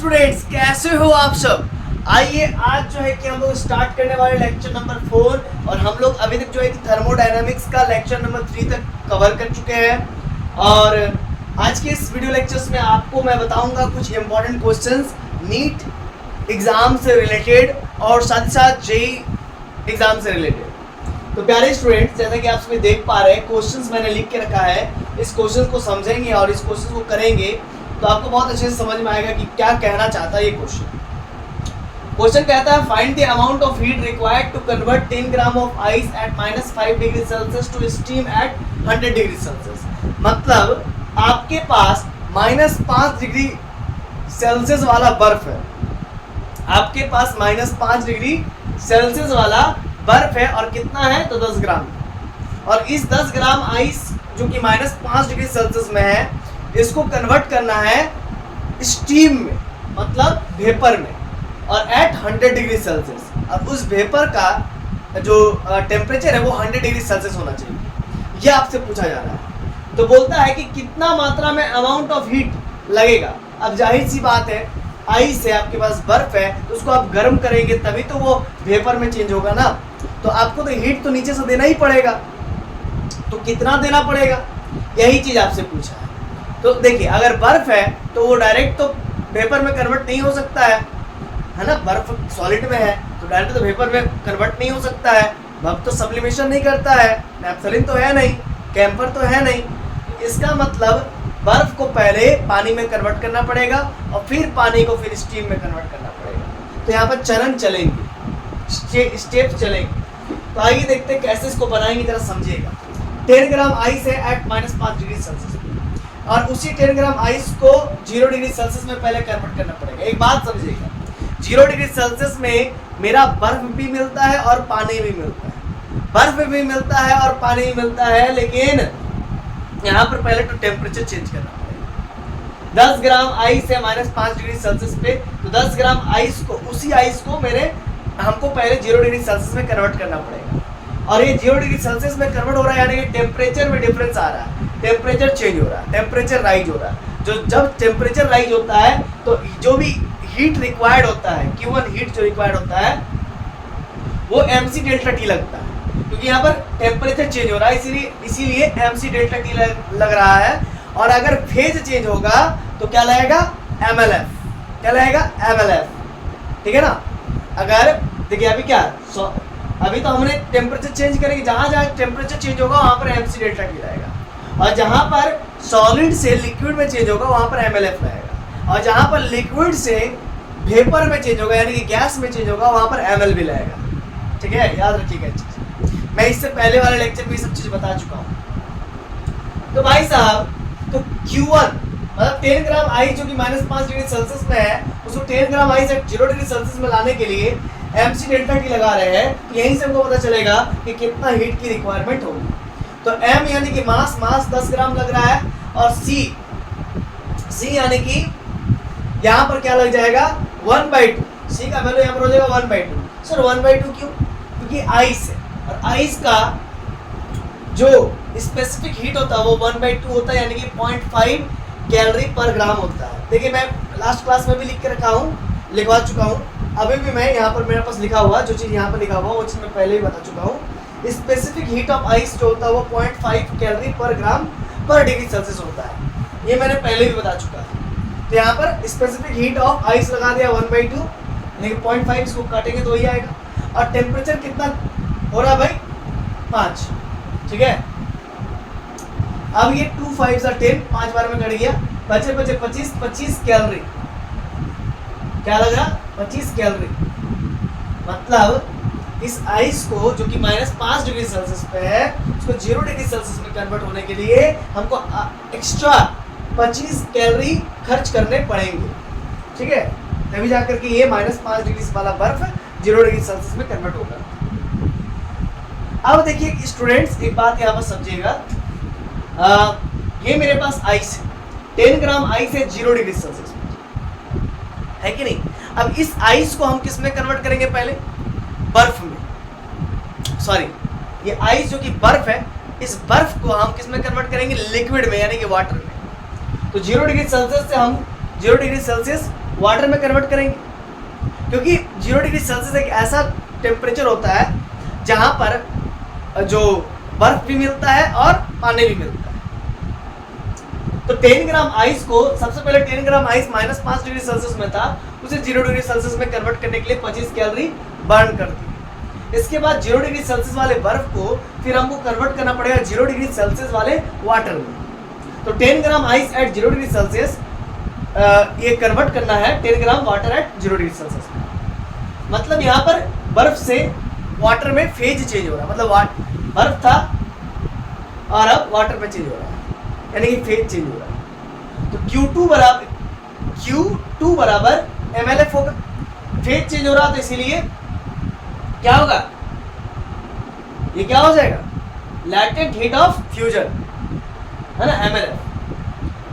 Students, कैसे हो आप सब। आइए आज जो है कि हम लोग स्टार्ट करने वाले लेक्चर नंबर 4 और हम लोग अभी तक जो है कि थर्मोडायनामिक्स का लेक्चर नंबर 3 तक कवर कर चुके हैं। और आज के इस वीडियो लेक्चर्स में आपको मैं बताऊंगा कुछ इंपॉर्टेंट क्वेश्चंस नीट एग्जाम से रिलेटेड और साथ ही साथ जेई एग्जाम से रिलेटेड। तो प्यारे स्टूडेंट्स, जैसा कि आप सभी देख पा रहे हैं, क्वेश्चंस मैंने लिख के रखा है। इस क्वेश्चन को समझेंगे और इस क्वेश्चन को करेंगे तो आपको बहुत अच्छे से समझ में आएगा कि क्या कहना चाहता है ये क्वेश्चन। क्वेश्चन कहता है find the amount of heat required to convert 10 gram of ice at -5 degree Celsius to steam at 100 degree Celsius. मतलब आपके पास -5 डिग्री सेल्सियस वाला बर्फ है, आपके पास -5 डिग्री सेल्सियस वाला बर्फ है और कितना है तो 10 ग्राम। और इस 10 ग्राम आइस जो कि -5 डिग्री सेल्सियस में है, इसको कन्वर्ट करना है स्टीम में, मतलब वेपर में, और एट 100 डिग्री सेल्सियस। अब उस वेपर का जो टेम्परेचर है वो 100 डिग्री सेल्सियस होना चाहिए। ये आपसे पूछा जा रहा है। तो बोलता है कि कितना मात्रा में अमाउंट ऑफ हीट लगेगा। अब जाहिर सी बात है, आइस है, आपके पास बर्फ है, तो उसको आप गर्म करेंगे तभी तो वो वेपर में चेंज होगा ना। तो आपको तो हीट तो नीचे से देना ही पड़ेगा, तो कितना देना पड़ेगा, यही चीज आपसे पूछा है। तो देखिए, अगर बर्फ है तो वो डायरेक्ट तो वेपर में कन्वर्ट नहीं हो सकता है ना। बर्फ सॉलिड में है तो डायरेक्ट तो वेपर में कन्वर्ट नहीं हो सकता है। बर्फ तो सब्लिमेशन नहीं करता है, नैप्थलीन तो है नहीं, कैम्फर तो है नहीं। इसका मतलब बर्फ को पहले पानी में कन्वर्ट करना पड़ेगा और फिर पानी को फिर स्टीम में कन्वर्ट करना पड़ेगा। तो यहाँ पर चरण चलेंगे, स्टेप चलेंगे। तो आइए देखते हैं कैसे इसको बनाएंगे, जरा समझिएगा। 10 ग्राम आइस है एट -5 डिग्री सेल्सियस और उसी 10 ग्राम आइस को 0 डिग्री सेल्सियस में पहले कन्वर्ट करना पड़ेगा। एक बात समझिएगा, 0 डिग्री सेल्सियस में मेरा बर्फ भी मिलता है और पानी भी मिलता है, बर्फ भी मिलता है और पानी भी मिलता है, लेकिन यहाँ पर पहले तो टेम्परेचर चेंज करना पड़ेगा। 10 ग्राम आइस है -5 डिग्री सेल्सियस पे, तो 10 ग्राम आइस को, उसी आइस को हमको पहले 0 डिग्री सेल्सियस में कन्वर्ट करना पड़ेगा। और ये 0 डिग्री सेल्सियस में कन्वर्ट हो रहा है, यानी कि टेम्परेचर में डिफरेंस आ रहा है, टेम्परेचर चेंज हो रहा है, टेम्परेचर राइज हो रहा है। जब टेम्परेचर राइज होता है तो जो भी हीट रिक्वायर्ड होता है, Q1 हीट जो रिक्वायर्ड होता है, वो mc डेल्टा टी लगता है, क्योंकि यहाँ पर टेम्परेचर चेंज हो रहा है, इसीलिए mc डेल्टा टी लग रहा है। और अगर फेज चेंज होगा तो क्या लगेगा, mlf, क्या लगेगा, mlf, ठीक है ना। अगर देखिए अभी क्या, अभी तो हमने टेम्परेचर चेंज करेंगे, जहां जहां टेम्परेचर चेंज होगा वहां पर mc डेल्टा टी रहेगा, और जहां पर सॉलिड से लिक्विड में चेंज होगा वहां पर mlf रहेगा, और जहां पर लिक्विड से वेपर में चेंज होगा यानी कि गैस में चेंज होगा वहां पर ml भी रहेगा। ठीक है, याद रखिएगा चीज। मैं इससे पहले वाले लेक्चर में सब चीज बता चुका हूँ। तो भाई साहब, तो Q1 मतलब 10 ग्राम आइस जो कि -5 डिग्री सेल्सियस में है, उसको 10 ग्राम आइस 0 डिग्री सेल्सियस में लाने के लिए mc डेल्टा टी लगा रहे हैं। तो यहीं से हमको पता चलेगा कि कितना हीट की रिक्वायरमेंट होगी। तो m यानी कि मास 10 ग्राम लग रहा है, और c यानी कि यहाँ पर क्या लग जाएगा, 1/2। c का वैल्यू यहाँ पर हो जाएगा 1/2। सर 1/2 क्यों? क्योंकि आइस है, और आइस का जो स्पेसिफिक हीट होता है वो 1/2 होता है, यानी कि 0.5 कैलोरी पर ग्राम होता है। देखिए, मैं लास्ट क्लास में भी लिख के रखा हूँ, लिखवा चुका हूँ। अभी भी मैं यहाँ पर मेरे पास लिखा हुआ, जो चीज़ यहाँ पर लिखा हुआ वो चीज़ मैं पहले ही बता चुका हूँ। स्पेसिफिक हीट ऑफ आइस जो होता है वो 0.5 कैलोरी पर ग्राम पर डिग्री सेल्सियस होता है, ये मैंने पहले भी बता चुका है। तो यहाँ पर स्पेसिफिक हीट ऑफ आइस लगा दिया 1/2, यानी कि 0.5, इसको काटेंगे तो वही आएगा। और टेम्परेचर कितना हो रहा है भाई, 5, ठीक है। अब ये 2 5 10, 5 बार में कट गया, बचे 25 कैलोरी। क्या लग रहा, 25 कैलोरी। मतलब इस आइस को जो कि -5 डिग्री सेल्सियस पे है, उसको 0 डिग्री सेल्सियस में कन्वर्ट होने के लिए हमको एक्स्ट्रा 25 कैलोरी खर्च करने पड़ेंगे, ठीक है। तभी जाकर के ये -5 डिग्री वाला बर्फ 0 डिग्री सेल्सियस में कन्वर्ट होगा। अब देखिए स्टूडेंट्स, एक बात यहाँ पर समझिएगा, ये मेरे पास आइस है, 10 ग्राम आइस है 0 डिग्री सेल्सियस में, है कि नहीं। अब इस आइस को हम किस में कन्वर्ट करेंगे, पहले बर्फ में, सॉरी, ये आइस जो कि बर्फ है, इस बर्फ को हम किस में कन्वर्ट करेंगे, लिक्विड में, यानी कि वाटर में। तो 0 डिग्री सेल्सियस से हम 0 डिग्री सेल्सियस वाटर में कन्वर्ट करेंगे, क्योंकि 0 डिग्री सेल्सियस एक ऐसा टेम्परेचर होता है जहाँ पर जो बर्फ भी मिलता है और पानी भी मिलता है। तो 10 ग्राम आइस को, सबसे पहले 10 ग्राम आइस -5 डिग्री सेल्सियस में था, उसे 0 डिग्री सेल्सियस में कन्वर्ट करने के लिए 25 कैलोरी बर्न कर दी। इसके बाद 0 डिग्री सेल्सियस वाले बर्फ को फिर हमको कन्वर्ट करना पड़ेगा 0 डिग्री सेल्सियस वाले वाटर में। तो 10 gram ice eight 0 degree Celsius ये कन्वर्ट करना है 10 gram water at 0 degree Celsius में। मतलब यहाँ पर बर्फ से वाटर में फेज चेंज हो रहा है, मतलब बर्फ था और अब वाटर में चेंज हो रहा है, यानी कि फेज चेंज हो रहा है। तो Q2 बराबर MLF होगा, फेज चेंज हो रहा, तो इसीलिए क्या होगा, ये क्या हो जाएगा, लैटेंट हीट ऑफ फ्यूजन, है ना, MLF।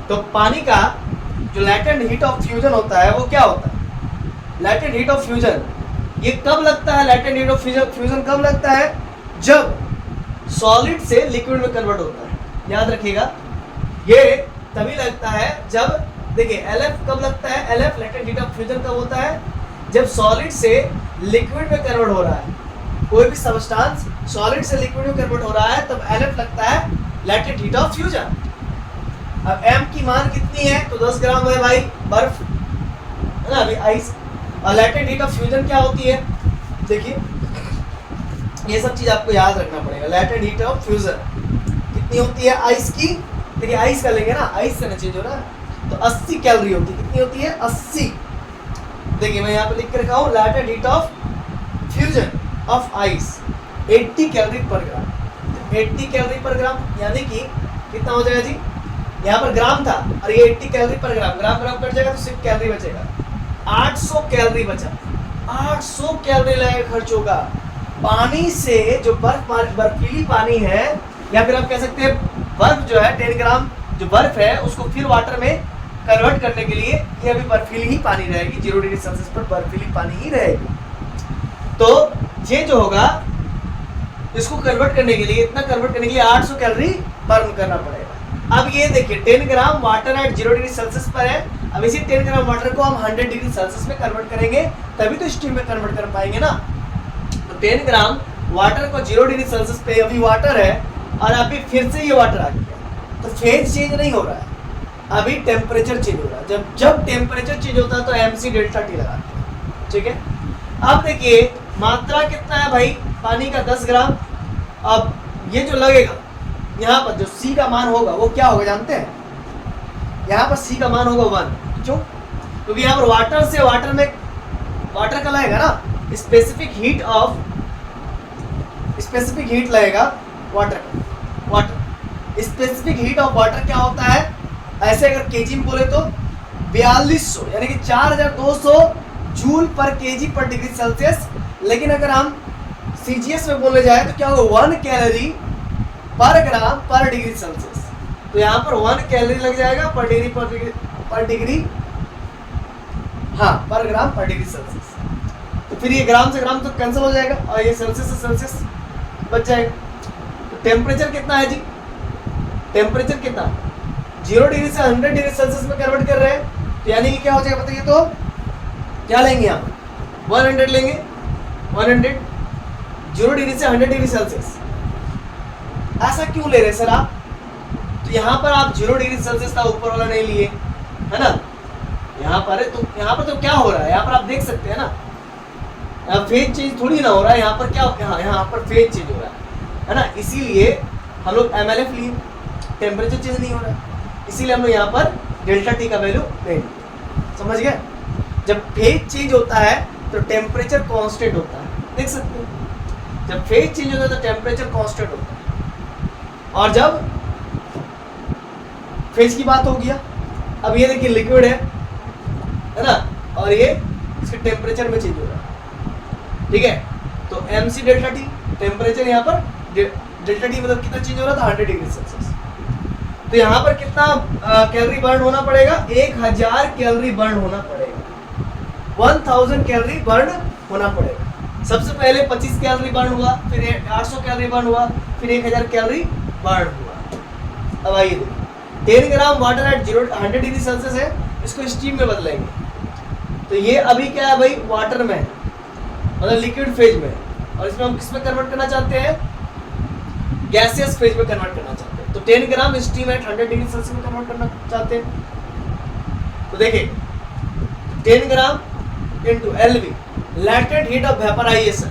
तो पानी का जो लैटेंट हीट ऑफ फ्यूजन होता है वो क्या होता है, लैटेंट हीट ऑफ फ्यूजन। ये कब लगता है, लैटेंट हीट ऑफ फ्यूजन कब लगता है, जब सॉलिड से लिक्विड में कन्वर्ट होता है। याद रखिएगा, ये तभी लगता है जब, देखिए LF कब लगता है, LF latent heat of fusion कब होता है, जब सॉलिड से लिक्विड में कन्वर्ट हो रहा है, कोई भी सबस्टेंस सॉलिड से लिक्विड में कन्वर्ट हो रहा है, तब LF लगता है लैटेंट हीट ऑफ फ्यूजन। अब M की मान कितनी है, तो 10 ग्राम है भाई बर्फ, है ना, अभी आइस। और लैटेंट हीट ऑफ फ्यूजन क्या होती है, देखिए ये सब चीज आपको याद रखना पड़ेगा। लैटेंट हीट ऑफ फ्यूजन कितनी होती है आइस की, देखिए आइस का लेंगे ना, आइस से ना चेंज हो रहा है, तो 80 कैलोरी होती है। कितनी होती है, 80। देखिए मैं यहाँ पे लिख के रखा हूँ, latent heat of fusion of ice 80 calorie पर ग्राम। 80 कैलोरी पर ग्राम यानी कि कितना हो जाएगा जी, यहाँ पर ग्राम था और ये 80 कैलोरी पर ग्राम, ग्राम ग्राम कट जाएगा तो सिर्फ कैलोरी बचेगा, 800 कैलोरी बचा। 800 कैलोरी लगेगा खर्च होगा पानी से, जो बर्फीली पानी है, या फिर आप कह सकते हैं बर्फ जो है 10 ग्राम जो बर्फ है उसको फिर वाटर में कन्वर्ट करने के लिए, ये अभी बर्फीली ही पानी रहेगी, 0 डिग्री सेल्सियस पर बर्फीली पानी ही रहेगी। तो ये जो होगा, इसको कन्वर्ट करने के लिए, इतना कन्वर्ट करने के लिए 800 कैलोरी बर्न करना पड़ेगा। अब ये देखिए 10 gram water at 0 degree Celsius पर है, अब इसी 10 ग्राम वाटर को हम 100 डिग्री सेल्सियस में कन्वर्ट करेंगे, तभी तो स्टीम में कन्वर्ट कर पाएंगे ना। तो 10 ग्राम वाटर को 0 डिग्री सेल्सियस पे अभी वाटर है और अभी फिर से ये वाटर आ गया, तो फेज चेंज नहीं हो रहा है, अभी टेम्परेचर चेंज हो रहा है। जब टेम्परेचर चेंज होता है तो MC डेल्टा T लगाते हैं, ठीक है। अब देखिए मात्रा कितना है भाई पानी का, 10 ग्राम। अब ये जो लगेगा यहाँ पर, जो C का मान होगा वो क्या होगा जानते हैं, यहाँ पर C का मान होगा 1। क्यों, क्योंकि यहाँ पर वाटर से वाटर में वाटर का लगेगा ना, स्पेसिफिक हीट लगेगा water. Specific heat of water क्या होता है, ऐसे अगर केजी में बोले तो 4200 यानी कि 4200 जूल पर केजी पर डिग्री सेल्सियस। लेकिन अगर हम CGS में बोलने जाए तो क्या होगा, 1 कैलोरी पर ग्राम पर डिग्री सेल्सियस। तो यहाँ पर 1 कैलोरी लग जाएगा पर डिग्री, हाँ, पर ग्राम पर डिग्री सेल्सियस। तो फिर ये ग्राम से ग्राम तो कैंसिल हो जाएगा और ये सेल्सियस से सेल्सियस बच जाएगा। तो टेम्परेचर कितना है जी, टेम्परेचर कितना, 0 डिग्री से 100 डिग्री सेल्सियस में कन्वर्ट कर रहे हैं, तो यानी कि क्या हो जाएगा बताइए, तो क्या लेंगे यहाँ पर 100 लेंगे, 100 0 डिग्री से 100 डिग्री सेल्सियस। ऐसा क्यों ले रहे सर आप, तो यहाँ पर आप 0 डिग्री सेल्सियस था ऊपर वाला नहीं लिए, है ना, यहाँ पर तो क्या हो रहा है, यहाँ पर आप देख सकते हैं ना, यहाँ फेज चेंज थोड़ी ना हो रहा है, यहाँ पर क्या, यहाँ पर फेज चेंज हो रहा है ना, इसीलिए हम लोग MLF लिए, टेम्परेचर चेंज नहीं हो रहा है, इसीलिए हम लोग यहाँ पर डेल्टा T का वैल्यू नहीं, समझ गए। जब फेज चेंज होता है तो टेम्परेचर कांस्टेंट होता है, देख सकते हैं, जब फेज चेंज होता है तो टेम्परेचर कांस्टेंट होता है। और जब फेज की बात हो गया, अब ये देखिए लिक्विड है ना, और ये इसके टेम्परेचर में चेंज हो रहा है, ठीक है। तो MC डेल्टा T, टेम्परेचर यहाँ पर डेल्टा T मतलब कितना चेंज हो रहा था, 100 डिग्री सेल्सियस। तो यहाँ पर कितना कैलोरी बर्न होना पड़ेगा, 1000 कैलोरी बर्न होना पड़ेगा, 1000 कैलोरी बर्न होना पड़ेगा। सबसे पहले 25 कैलोरी बर्न हुआ, फिर 800 कैलोरी बर्न हुआ, फिर 1000 कैलोरी बर्न हुआ। अब आइए 10 gram water at 100 degree Celsius है, इसको स्टीम में बदलेंगे, तो ये अभी क्या है भाई, वाटर में है, मतलब लिक्विड फेज में, और इसमें हम किस में कन्वर्ट करना चाहते हैं, गैसियस फेज में कन्वर्ट करना चाहते हैं। तो 10 gram steam at 100 degree Celsius में कन्वर्ट करना चाहते हैं। तो देखिए 10 gram into LV, latent heat of vaporization.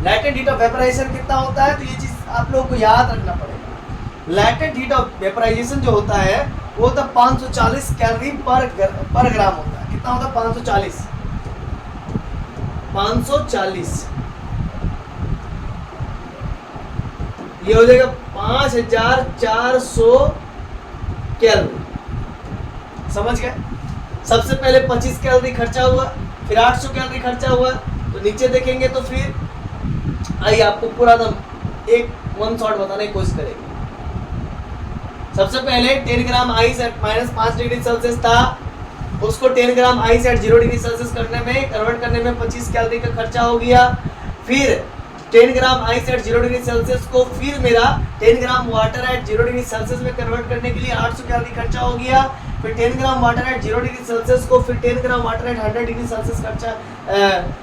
Latent heat of vaporization कितना होता है, तो ये चीज आप लोगों को याद रखना पड़ेगा। लैटेंट हीट ऑफ वेपराइजेशन जो होता है वो होता है 540 कैलोरी पर ग्राम होता है। कितना होता है, 540, ये हो जाएगा 5400 कैलोरी। समझ गए? सबसे पहले 25 कैलोरी खर्चा हुआ, फिर 800 कैलोरी खर्चा हुआ। तो नीचे देखेंगे तो फिर आइए आपको पूरा दम एक वन शॉट बताने की कोशिश करेंगे। सबसे पहले 10 gram ice at -5 degree Celsius था, उसको 10 gram ice eight 0 degree Celsius convert करने में 25 कैलोरी का खर्चा हो गया। फिर 10 gram ice eight 0 degree Celsius को फिर मेरा 10 gram water at 0 degree Celsius में कन्वर्ट करने के लिए 800 कैलोरी खर्चा हो गया। फिर 10 gram water at 0 degree Celsius को फिर 10 gram water at 100 degree Celsius खर्चा,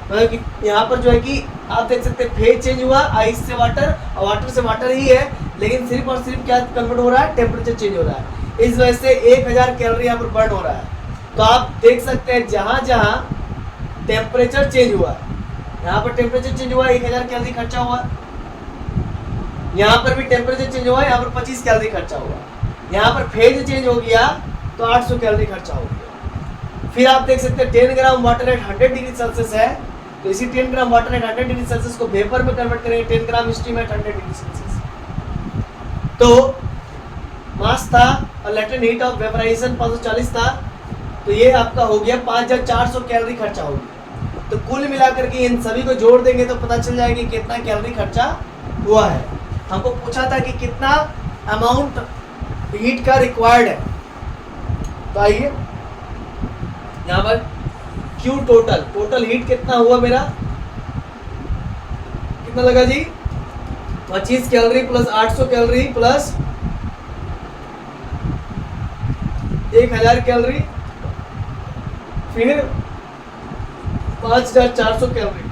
मतलब कि यहाँ पर जो है कि आप देख सकते हैं फेज चेंज हुआ, आइस से वाटर और वाटर से वाटर ही है, लेकिन सिर्फ और सिर्फ क्या कन्वर्ट हो रहा है, टेम्परेचर चेंज हो रहा है। इस वजह से 1000 कैलोरी यहाँ पर बर्न हो रहा है। तो आप देख सकते हैं जहाँ जहाँ टेम्परेचर चेंज हुआ, यहाँ पर टेम्परेचर चेंज हुआ 1000 कैलोरी खर्चा हुआ, यहाँ पर भी टेम्परेचर चेंज हुआ, यहाँ पर 25 कैलोरी खर्चा हुआ, यहाँ पर फेज चेंज हो गया तो 800 कैलोरी खर्चा हो गया। फिर आप देख सकते हैं 10 gram water at 100 degree Celsius है, तो इसी 10 gram water at 100 degree Celsius को वेपर में कन्वर्ट करेंगे 10 gram steam at 100 degree Celsius. तो मास था और लेटेंट हीट ऑफ वेपराइजेशन 540 था, तो ये आपका हो गया 5400 कैलोरी खर्चा हो गया। तो कुल मिलाकर के इन सभी को जोड़ देंगे तो पता चल जाएगा कि कितना कैलोरी खर्चा हुआ है। हमको पूछा था कि कितना अमाउंट हीट का रिक्वायर्ड है, तो आइए यहाँ पर Q टोटल हीट कितना हुआ मेरा, कितना लगा जी, 25 calorie plus 800 calorie plus 1000 calorie, फिर 5400 कैलोरी,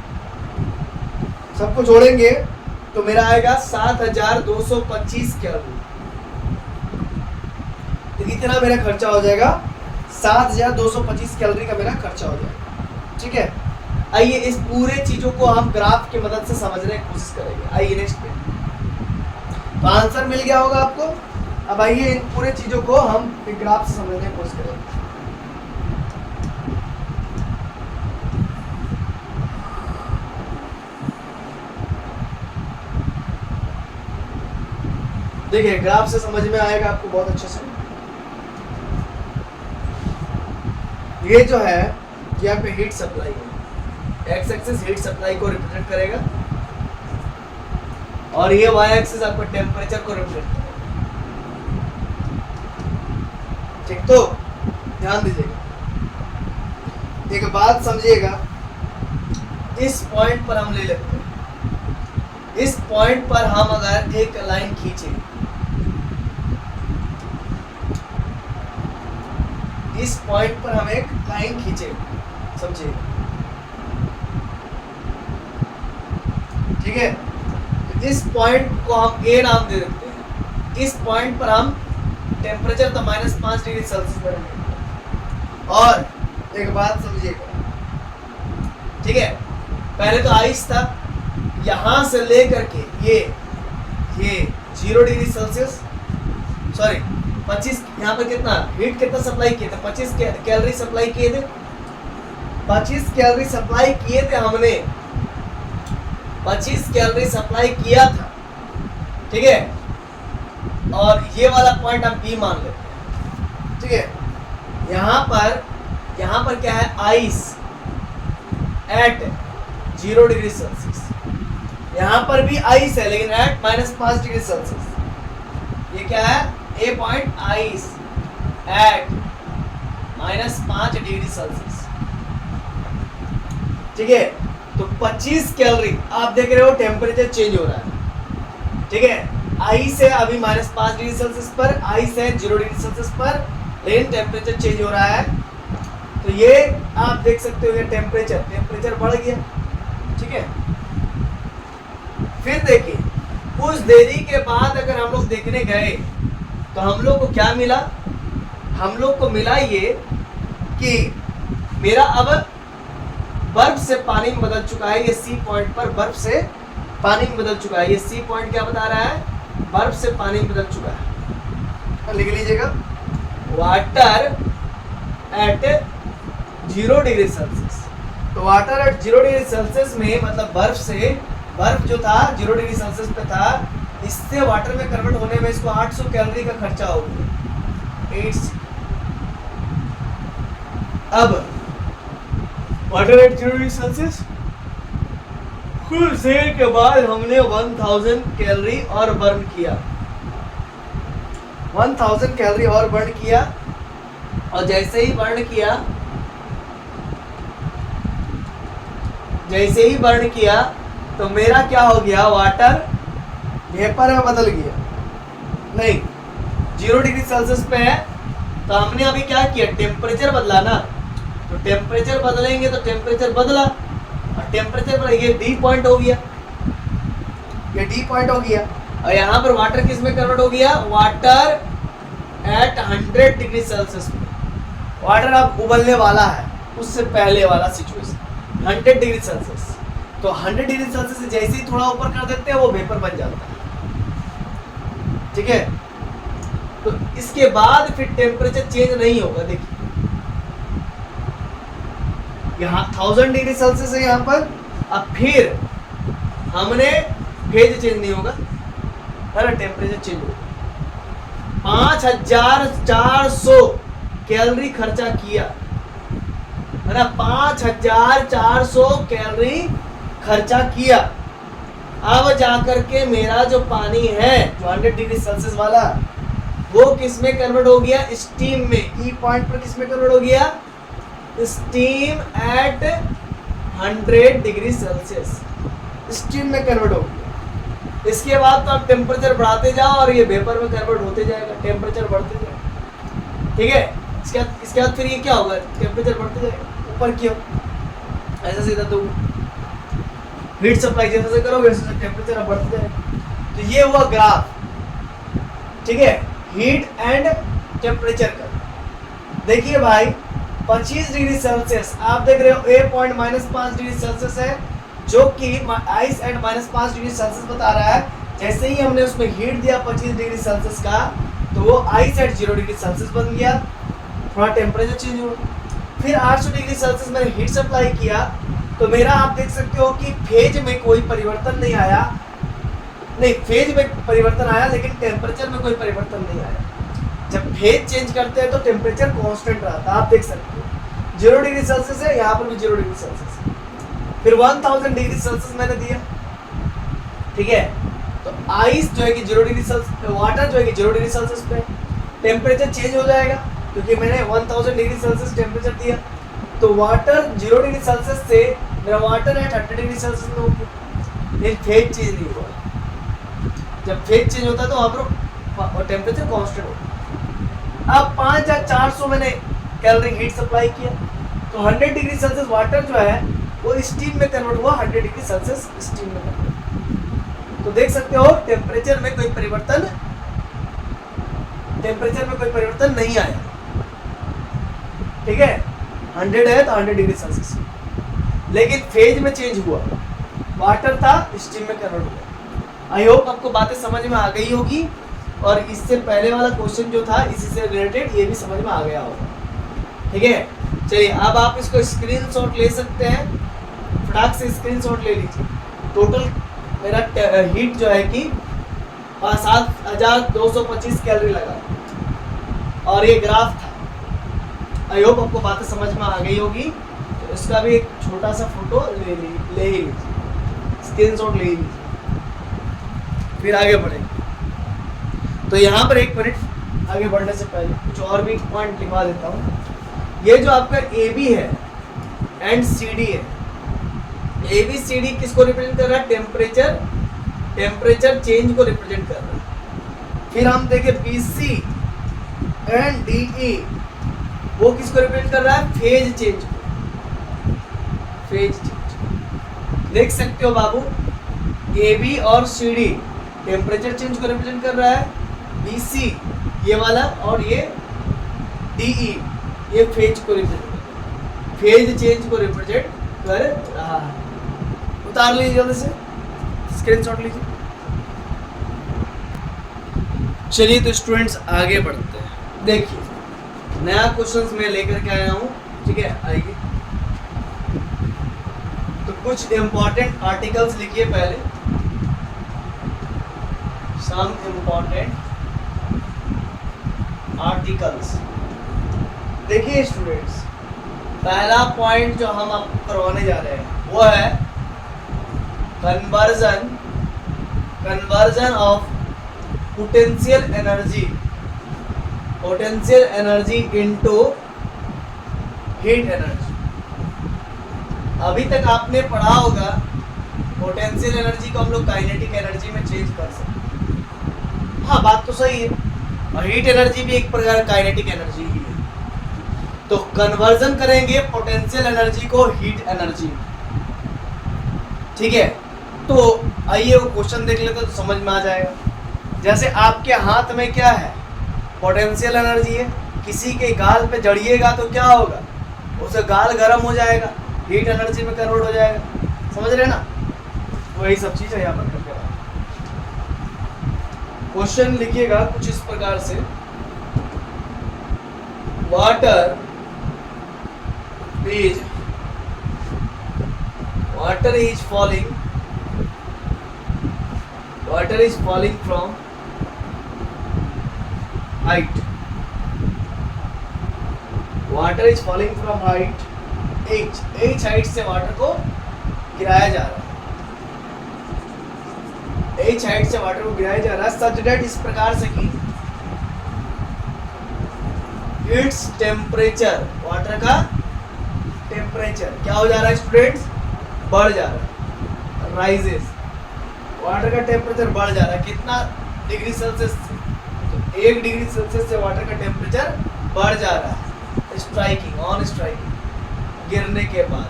सबको जोड़ेंगे तो मेरा आएगा 7225 कैलोरी। तो इतना मेरा खर्चा हो जाएगा, 7225 कैलोरी का मेरा खर्चा हो जाएगा। ठीक है, आइए इस पूरे चीजों को हम ग्राफ की मदद से समझने की कोशिश करेंगे। आइए नेक्स्ट पे, तो आंसर मिल गया होगा आपको। अब आइए इन पूरे चीजों को हम एक ग्राफ से समझने की कोशिश करेंगे। देखिए ग्राफ से समझ में आएगा आपको बहुत अच्छे से। ये जो है ये आपका हीट सप्लाई है, एक्स एक्सिस हीट सप्लाई को रिप्रेजेंट करेगा और ये वाई एक्सिस आपका टेम्परेचर को रिप्रेजेंट करेगा। ठीक, तो ध्यान दीजिएगा, एक बात समझिएगा, इस पॉइंट पर हम ले लेते हैं, इस पॉइंट पर हम अगर एक लाइन खींचे, इस पॉइंट पर हम एक लाइन खींचे, समझिए, ठीक है, तो इस पॉइंट को हम ए नाम दे देते हैं। इस पॉइंट पर हम टेम्परेचर तो -5 डिग्री सेल्सियस पर रहेंगे। और एक बात समझिएगा, ठीक है, पहले तो आइस था, यहां से लेकर के ये 0 डिग्री सेल्सियस, सॉरी 25, यहाँ पर कितना हीट कितना सप्लाई किए थे, 25 कैलोरी सप्लाई किए थे, 25 कैलोरी सप्लाई किए थे हमने, 25 कैलोरी सप्लाई किया था, ठीक है, और ये वाला पॉइंट हम बी मान लेते हैं। ठीक है, यहाँ पर क्या है, आइस एट 0 डिग्री सेल्सियस, यहाँ पर भी आइस है लेकिन एट -5 डिग्री सेल्सियस। ये क्या है, a point ice at -5 degree Celsius. ठीक है, तो 25 कैलोरी आप देख रहे हो टेम्परेचर चेंज हो रहा है। ठीक है, आइस है अभी -5 डिग्री सेल्सियस पर, आइस है 0 डिग्री सेल्सियस पर, लेकिन टेम्परेचर चेंज हो रहा है। तो तो ये आप देख सकते हो, ये टेम्परेचर बढ़ गया, ठीक है। फिर देखिए कुछ देरी के बाद अगर हम लोग देखने गए तो हम लोग को क्या मिला, हम लोग को मिला ये कि मेरा अब बर्फ से पानी में बदल चुका है, ये सी पॉइंट पर बर्फ से पानी में बदल चुका है। ये सी पॉइंट क्या बता रहा है, बर्फ से पानी में बदल चुका है। लिख लीजिएगा, वाटर एट 0 डिग्री सेल्सियस। तो वाटर एट 0 डिग्री सेल्सियस में मतलब बर्फ जो था 0 डिग्री सेल्सियस पे था, इससे वाटर में कन्वर्ट होने में इसको 800 कैलोरी का खर्चा हो गया। 8 अब वाटर एट 0 डिग्री सेल्सियस कुछ देर के बाद हमने 1000 कैलोरी और बर्न किया, 1000 कैलोरी और बर्न किया। और जैसे ही बर्न किया तो मेरा क्या हो गया, वाटर वेपर में बदल गया। नहीं, 0 डिग्री सेल्सियस पे है तो हमने अभी क्या किया, टेम्परेचर बदला ना। तो टेम्परेचर बदलेंगे तो टेम्परेचर बदला, और टेम्परेचर पर ये डी पॉइंट हो गया, ये डी पॉइंट हो गया। और यहाँ पर वाटर किस में कन्वर्ट हो गया, वाटर एट 100 डिग्री सेल्सियस में। वाटर अब उबलने वाला है, उससे पहले वाला सिचुएशन 100 डिग्री सेल्सियस। तो 100 डिग्री सेल्सियस से जैसे ही थोड़ा ऊपर कर देते हैं वो वेपर बन जाता है, ठीक है। तो इसके बाद फिर टेम्परेचर चेंज नहीं होगा। देखिए यहाँ 1000 डिग्री सेल्सियस है यहाँ पर, अब फिर हमने फेज चेंज नहीं होगा, है टेम्परेचर चेंज होगा। 5400 कैलोरी खर्चा किया, है ना, 5400 कैलोरी खर्चा किया। अब जाकर के मेरा जो पानी है जो 100 डिग्री सेल्सियस वाला, वो किस में कन्वर्ट हो गया, स्टीम में। ई पॉइंट पर किस में कन्वर्ट हो गया, steam at 100 degree Celsius, steam में कन्वर्ट हो गया। इसके बाद तो आप टेम्परेचर बढ़ाते जाओ और ये वेपर में कन्वर्ट होते जाएगा, टेम्परेचर बढ़ते जाएगा, ठीक है। इसके बाद फिर ये क्या होगा, टेम्परेचर बढ़ते जाएगा ऊपर की ओर, ऐसा सीधा तो हीट सप्लाई जैसे से करोगे वैसे टेम्परेचर बढ़ते जाएगा। तो ये हुआ ग्राफ, ठीक है, हीट एंड टेम्परेचर का। देखिए भाई 25 डिग्री सेल्सियस आप देख रहे हो, ए पॉइंट -5 डिग्री सेल्सियस है, जो कि आइस एट -5 डिग्री सेल्सियस बता रहा है। जैसे ही हमने उसमें हीट दिया 25 डिग्री सेल्सियस का, तो वो आइस एट 0 डिग्री सेल्सियस बन गया, थोड़ा टेम्परेचर चेंज हुआ। फिर 800 डिग्री सेल्सियस मैंने हीट सप्लाई किया, तो मेरा आप देख सकते हो कि फेज में कोई परिवर्तन नहीं आया, नहीं फेज में परिवर्तन आया लेकिन टेम्परेचर में कोई परिवर्तन नहीं आया। जब फेज चेंज करते हैं तो टेम्परेचर कांस्टेंट रहता है, आप देख सकते हो 0 डिग्री सेल्सियस है, यहाँ पर भी 0 डिग्री सेल्सियस है। फिर 1000 डिग्री सेल्सियस मैंने दिया, ठीक है। तो आइस जो है कि 0 डिग्री सेल्सियस, वाटर जो है कि 0 डिग्री सेल्सियस पे, टेम्परेचर चेंज हो जाएगा क्योंकि मैंने 1000 डिग्री सेल्सियस टेम्परेचर दिया। तो वाटर 0 डिग्री सेल्सियस से मेरा वाटर है 30 डिग्री सेल्सियस में हो गया, लेकिन फेज चेंज नहीं हुआ। जब फेज चेंज होता है तो वहाँ पर टेम्परेचर कांस्टेंट होता है। अब 5400 मैंने कैलोरी हीट सप्लाई किया, तो 100 डिग्री सेल्सियस वाटर जो है वो स्टीम में कन्वर्ट हुआ, 100 डिग्री सेल्सियस स्टीम में कन्वर्ट। तो देख सकते हो टेम्परेचर में कोई परिवर्तन नहीं आया, ठीक है। 100 है तो 100 डिग्री सेल्सियस, लेकिन फेज में चेंज हुआ, वाटर था स्टीम में कन्वर्ट हुआ। आई होप आपको बातें समझ में आ गई होगी, और इससे पहले वाला क्वेश्चन जो था इसी से रिलेटेड ये भी समझ में आ गया होगा, ठीक है। चलिए अब आप इसको स्क्रीनशॉट ले सकते हैं, फटाक से स्क्रीनशॉट ले लीजिए। टोटल मेरा हीट जो है कि 7225 कैलोरी लगा, और ये ग्राफ था। आई होप आपको बातें समझ में आ गई होगी। तो इसका भी एक छोटा सा फोटो ले ही लीजिए, स्क्रीनशॉट ले ही लीजिए, फिर आगे बढ़ेंगे। तो यहाँ पर एक मिनट आगे बढ़ने से पहले कुछ और भी पॉइंट लिखवा देता हूँ। ये जो आपका ए बी है एंड सी डी है, ए बी सी डी किसको रिप्रेजेंट कर रहा है, टेम्परेचर चेंज को रिप्रेजेंट कर रहा है। फिर हम देखें B C and D E, वो किसको रिप्रेजेंट कर रहा है? फेज चेंज को। फेज चेंज देख सकते हो बाबू, ए बी और सी डी टेम्परेचर चेंज को रिप्रेजेंट कर रहा है, बी सी ये वाला और ये डी ई ये फेज को रिप्रेजेंट, फेज चेंज को रिप्रेजेंट कर रहा है। उतार लीजिए जल्दी से, स्क्रीनशॉट लीजिए। चलिए तो स्टूडेंट्स आगे बढ़ते हैं। देखिए नया क्वेश्चंस मैं लेकर के आया हूँ, ठीक है, आइए। तो कुछ इंपॉर्टेंट आर्टिकल्स लिखिए पहले, सम इंपॉर्टेंट आर्टिकल्स। देखिए स्टूडेंट्स, पहला पॉइंट जो हम आपको करवाने जा रहे हैं वो है conversion of potential energy into heat energy. अभी तक आपने पढ़ा होगा पोटेंशियल एनर्जी को हम लोग काइनेटिक एनर्जी में चेंज कर सकते हैं। हाँ बात तो सही है, और हीट एनर्जी भी एक प्रकार काइनेटिक एनर्जी ही है। तो कन्वर्जन करेंगे पोटेंशियल एनर्जी को हीट एनर्जी, ठीक है। तो आइए वो क्वेश्चन देख लेते तो समझ में आ जाएगा। जैसे आपके हाथ में क्या है? पोटेंशियल एनर्जी है। किसी के गाल पे जड़िएगा तो क्या होगा? उसका गाल गर्म हो जाएगा, हीट एनर्जी में कन्वर्ट हो जाएगा। समझ रहे ना? वही सब चीज है यहाँ पर करके। क्वेश्चन लिखिएगा कुछ इस प्रकार से, water is falling from height. Water is falling from height h height से वाटर को गिराया जा रहा है, h हाइट से वाटर को गिराया जा रहा है, सच दैट इस प्रकार से कि इट्स टेम्परेचर, वाटर का टेम्परेचर क्या हो जा रहा है स्टूडेंट्स? बढ़ जा रहा है, राइजेस। वाटर का टेम्परेचर बढ़ जा रहा है, कितना डिग्री सेल्सियस से? तो 1 डिग्री सेल्सियस से वाटर का टेम्परेचर बढ़ जा रहा है। स्ट्राइकिंग, ऑन स्ट्राइकिंग, गिरने के बाद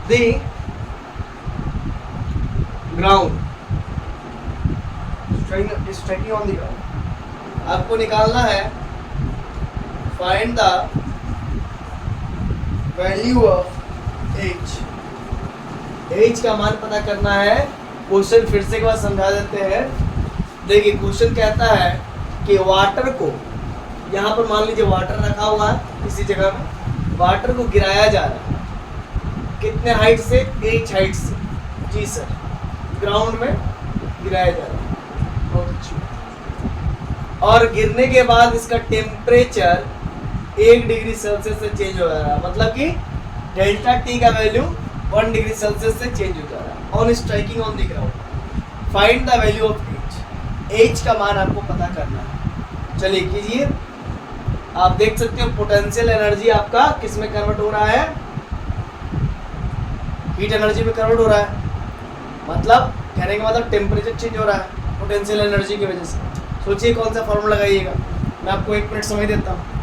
the ground, striking on the ground. आपको निकालना है find the value of h का मान पता करना है। क्वेश्चन फिर से एक बार समझा देते हैं। देखिए क्वेश्चन कहता है कि वाटर को, यहाँ पर मान लीजिए वाटर रखा हुआ है किसी जगह में, वाटर को गिराया जा रहा है कितने हाइट से? h हाइट से। जी सर, ग्राउंड में गिराया जा रहा है, बहुत अच्छी। और गिरने के बाद इसका टेम्परेचर 1 डिग्री सेल्सियस से चेंज हो जा रहा है, मतलब कि डेल्टा टी का वैल्यू 1 डिग्री सेल्सियस से चेंज हो जा रहा है on striking on the ground. Find the value of h का मान आपको पता करना है। चलिए कीजिए। आप देख सकते हो पोटेंशियल एनर्जी आपका किस में कन्वर्ट हो रहा है? हीट एनर्जी में कन्वर्ट हो रहा है। मतलब कहने का मतलब टेम्परेचर चेंज हो रहा है पोटेंशियल एनर्जी की वजह से। सोचिए कौन सा फॉर्मूला लगाइएगा। मैं आपको 1 मिनट समय देता हूँ।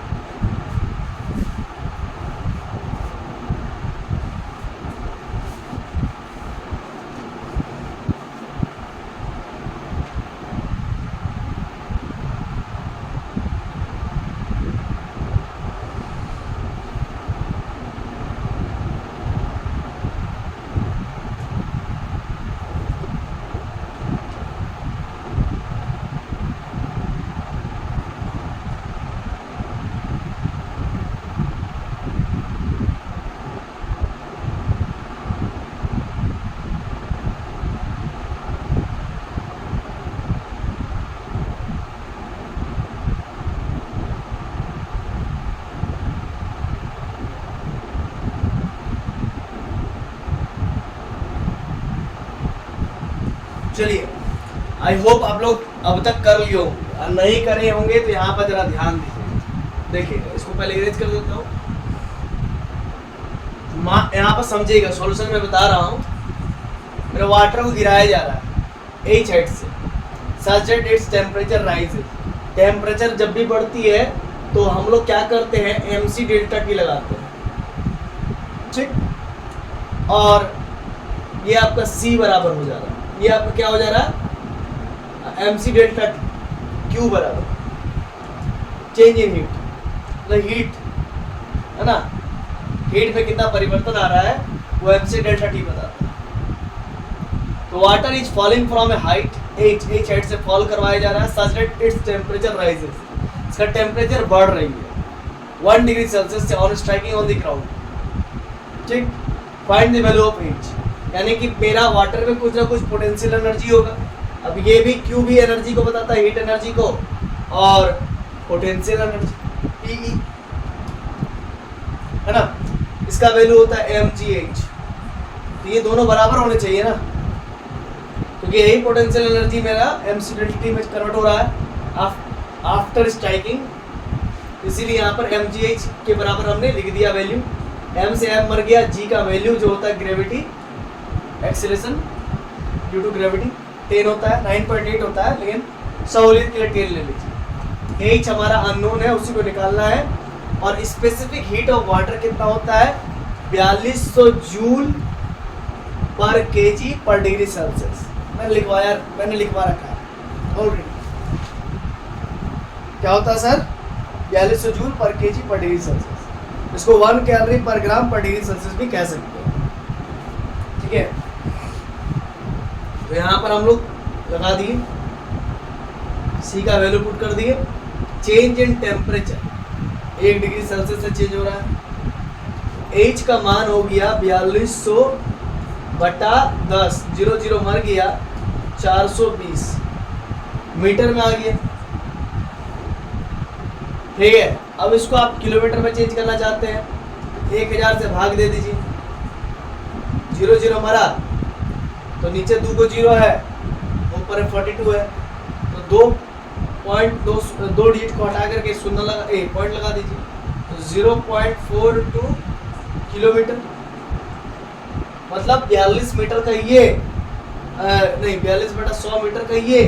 चलिए आई होप आप लोग अब तक कर लिए होंगे, और नहीं करे होंगे तो यहाँ पर जरा ध्यान दीजिए। देखिए इसको पहले इरेज कर देता हूँ। यहाँ पर समझिएगा, सॉल्यूशन में बता रहा हूँ। मेरा वाटर को गिराया जा रहा है h हाइट से, सच that its temperature rises. Temperature जब भी बढ़ती है तो हम लोग क्या करते हैं, mc डेल्टा टी लगाते हैं, ठीक। और ये आपका c बराबर हो जा रहा है, ये आपका क्या हो जा रहा है, mc डेल्टा q बराबर चेंज इन हीट, मतलब हीट है ना, हीट में कितना परिवर्तन आ रहा है वो mc डेल्टा टी बताता है। तो water is falling from a height h height से फॉल करवाया जा रहा है, such that its temperature rises, इसका टेम्परेचर बढ़ रही है 1 डिग्री सेल्सियस से on striking on the ground, ठीक। Find the value of h, यानी कि मेरा वाटर में कुछ ना कुछ पोटेंशियल एनर्जी होगा। अब ये भी Q भी एनर्जी को बताता है, हीट एनर्जी को, और पोटेंशियल एनर्जी PE है ना, इसका वैल्यू होता है mgh। तो ये दोनों बराबर होने चाहिए ना, क्योंकि यही पोटेंशियल एनर्जी मेरा mc डेल्टा टी में कन्वर्ट हो रहा है आफ्टर स्ट्राइकिंग, इसीलिए यहाँ पर mgh के बराबर हमने लिख दिया वैल्यू। m से m मर गया, g का वैल्यू जो होता है gravity acceleration due to gravity 10 होता है, 9.8 होता है, लेकिन सहूलियत के लिए 10 ले लीजिए। h हमारा अननोन है, उसी को निकालना है। और स्पेसिफिक हीट ऑफ वाटर कितना होता है, 4200 जूल पर केजी पर डिग्री सेल्सियस। मैंने लिखवा रखा है ऑलरेडी। क्या होता है सर, 4200 जूल पर केजी पर डिग्री सेल्सियस। इसको 1 कैलोरी पर ग्राम पर डिग्री सेल्सियस भी कह सकते हैं, ठीक है। तो यहाँ पर हम लोग लगा दिए, सी का वैल्यू पुट कर दिए। Change in temperature 1 degree Celsius से चेंज हो रहा है। एच का मान हो गया 4200/10, 00 मर गया, 420 मीटर में आ गया, ठीक है। अब इसको आप किलोमीटर में चेंज करना चाहते हैं, 1000 से भाग दे दीजिए, 00 मरा तो नीचे 2 को 0 है, ऊपर 42 है, तो 2 डिजिट को हटा करके शून्य लगा, पॉइंट लगा दीजिए, तो 0.42 किलोमीटर, मतलब 42 मीटर का ये नहीं 42/100 मीटर का ये,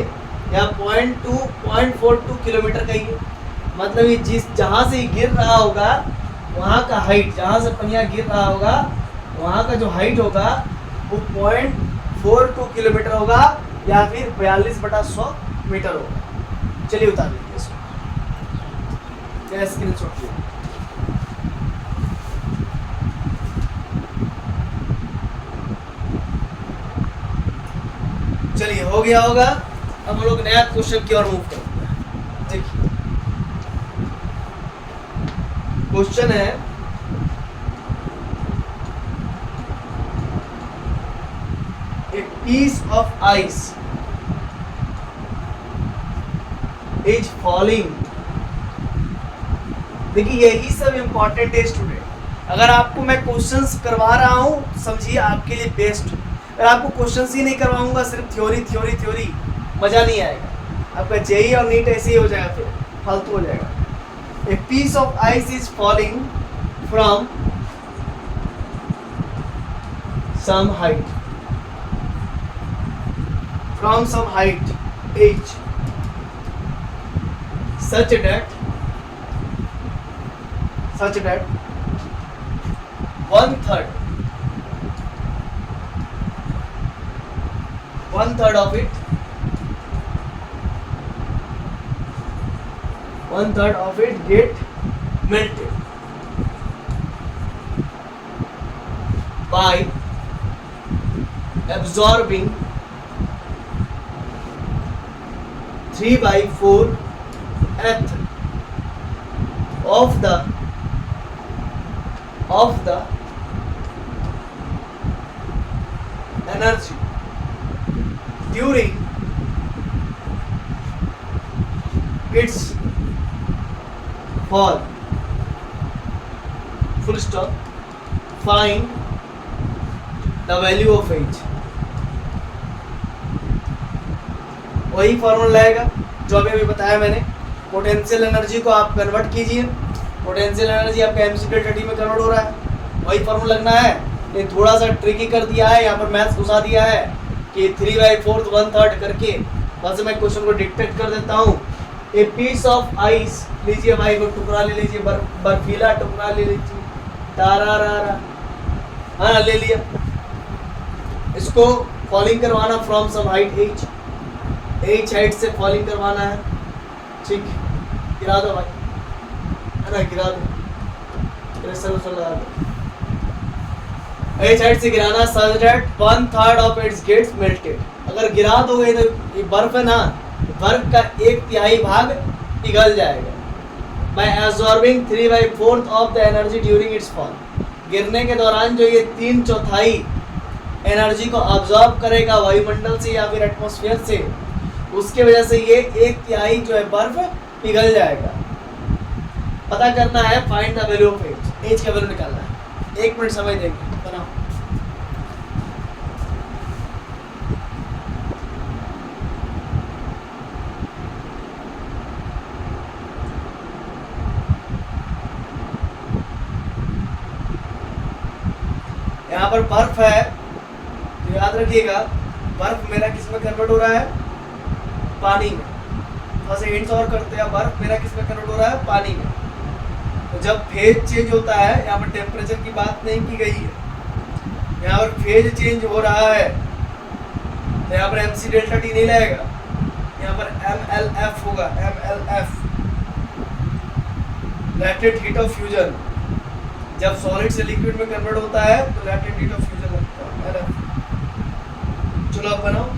या 0.42 किलोमीटर का ये, मतलब ये जहाँ से गिर रहा होगा वहाँ का हाइट, जहाँ से पहिया गिर रहा होगा वहाँ का जो हाइट होगा वो 0.42 किलोमीटर होगा, या फिर 42/100 मीटर होगा। चलिए उतार लीजिए इसको, स्क्रीनशॉट लीजिए। चलिए हो गया होगा। अब हम लोग नया क्वेश्चन की ओर मूव करते हैं। देखिए क्वेश्चन है, a piece of ice is falling। देखिए यही सब इम्पोर्टेंट है स्टूडेंट। अगर आपको मैं क्वेश्चंस करवा रहा हूँ समझिए आपके लिए बेस्ट। अगर आपको क्वेश्चंस ही नहीं करवाऊंगा, सिर्फ थ्योरी, मजा नहीं आएगा। आपका जेई और नीट ऐसे ही हो जाएगा, फिर फालतू हो जाएगा। A piece of ice is falling from some height, h, such that 1/3 of it, 1/3 of it get melted by absorbing 3/4 of the energy during its fall, full stop. Find the value of h। वही formula लगेगा जो अभी बताया मैंने। Potential energy को आप convert कीजिए, potential energy आपका mc डेल्टा टी में कन्वर्ट हो रहा है, वही फॉर्मूला लगना है। ये थोड़ा सा ट्रिकी कर दिया है, यहाँ पर मैथ्स घुसा दिया है कि 3/4 1/3 करके। बस मैं क्वेश्चन को डिक्टेट कर देता हूँ ए पीस ऑफ आइस, लीजिए भाई को टुकड़ा ले लीजिए, बर्फीला टुकड़ा ले लीजिए, तारा रा, हाँ ले लिया। इसको फॉलिंग करवाना from some height h height से फॉलिंग करवाना है, ठीक। गिरा दो भाई, है ना, गिरा दो, प्रेशर लगा दो। h हाइट से गिराना such that 1/3 of its gets melted. अगर गिरा दोगे तो ये बर्फ है ना, बर्फ का 1/3 भाग पिघल जाएगा। Bye absorbing 3/4 of the energy during its fall. गिरने के दौरान जो ये 3/4 एनर्जी को अब्जॉर्ब करेगा वायुमंडल से या फिर एटमॉस्फेयर से, उसके वजह से ये 1/3 जो है बर्फ पिघल जाएगा। पता करना है, find the value of H का वैल्यू निकालना है। 1 मिनट समय देंगे, बनाओ। यहाँ पर बर्फ है, तो याद रखिएगा बर्फ मेरा किस में कन्वर्ट हो रहा है, पानी में। थोड़ा सा हिंट्स और करते हैं, बर्फ मेरा किस में कन्वर्ट हो रहा है, पानी में। तो जब फेज चेंज होता है, यहाँ पर टेम्परेचर की बात नहीं की गई है, यहाँ पर फेज चेंज हो रहा है, तो यहाँ पर mc डेल्टा t नहीं लगेगा, यहाँ पर mlf होगा, mlf latent heat of fusion. जब सॉलिड से लिक्विड में कन्वर्ट होता है तो लैटेंट हीट ऑफ फ्यूजन लगता है LF। चलो अब बनाओ।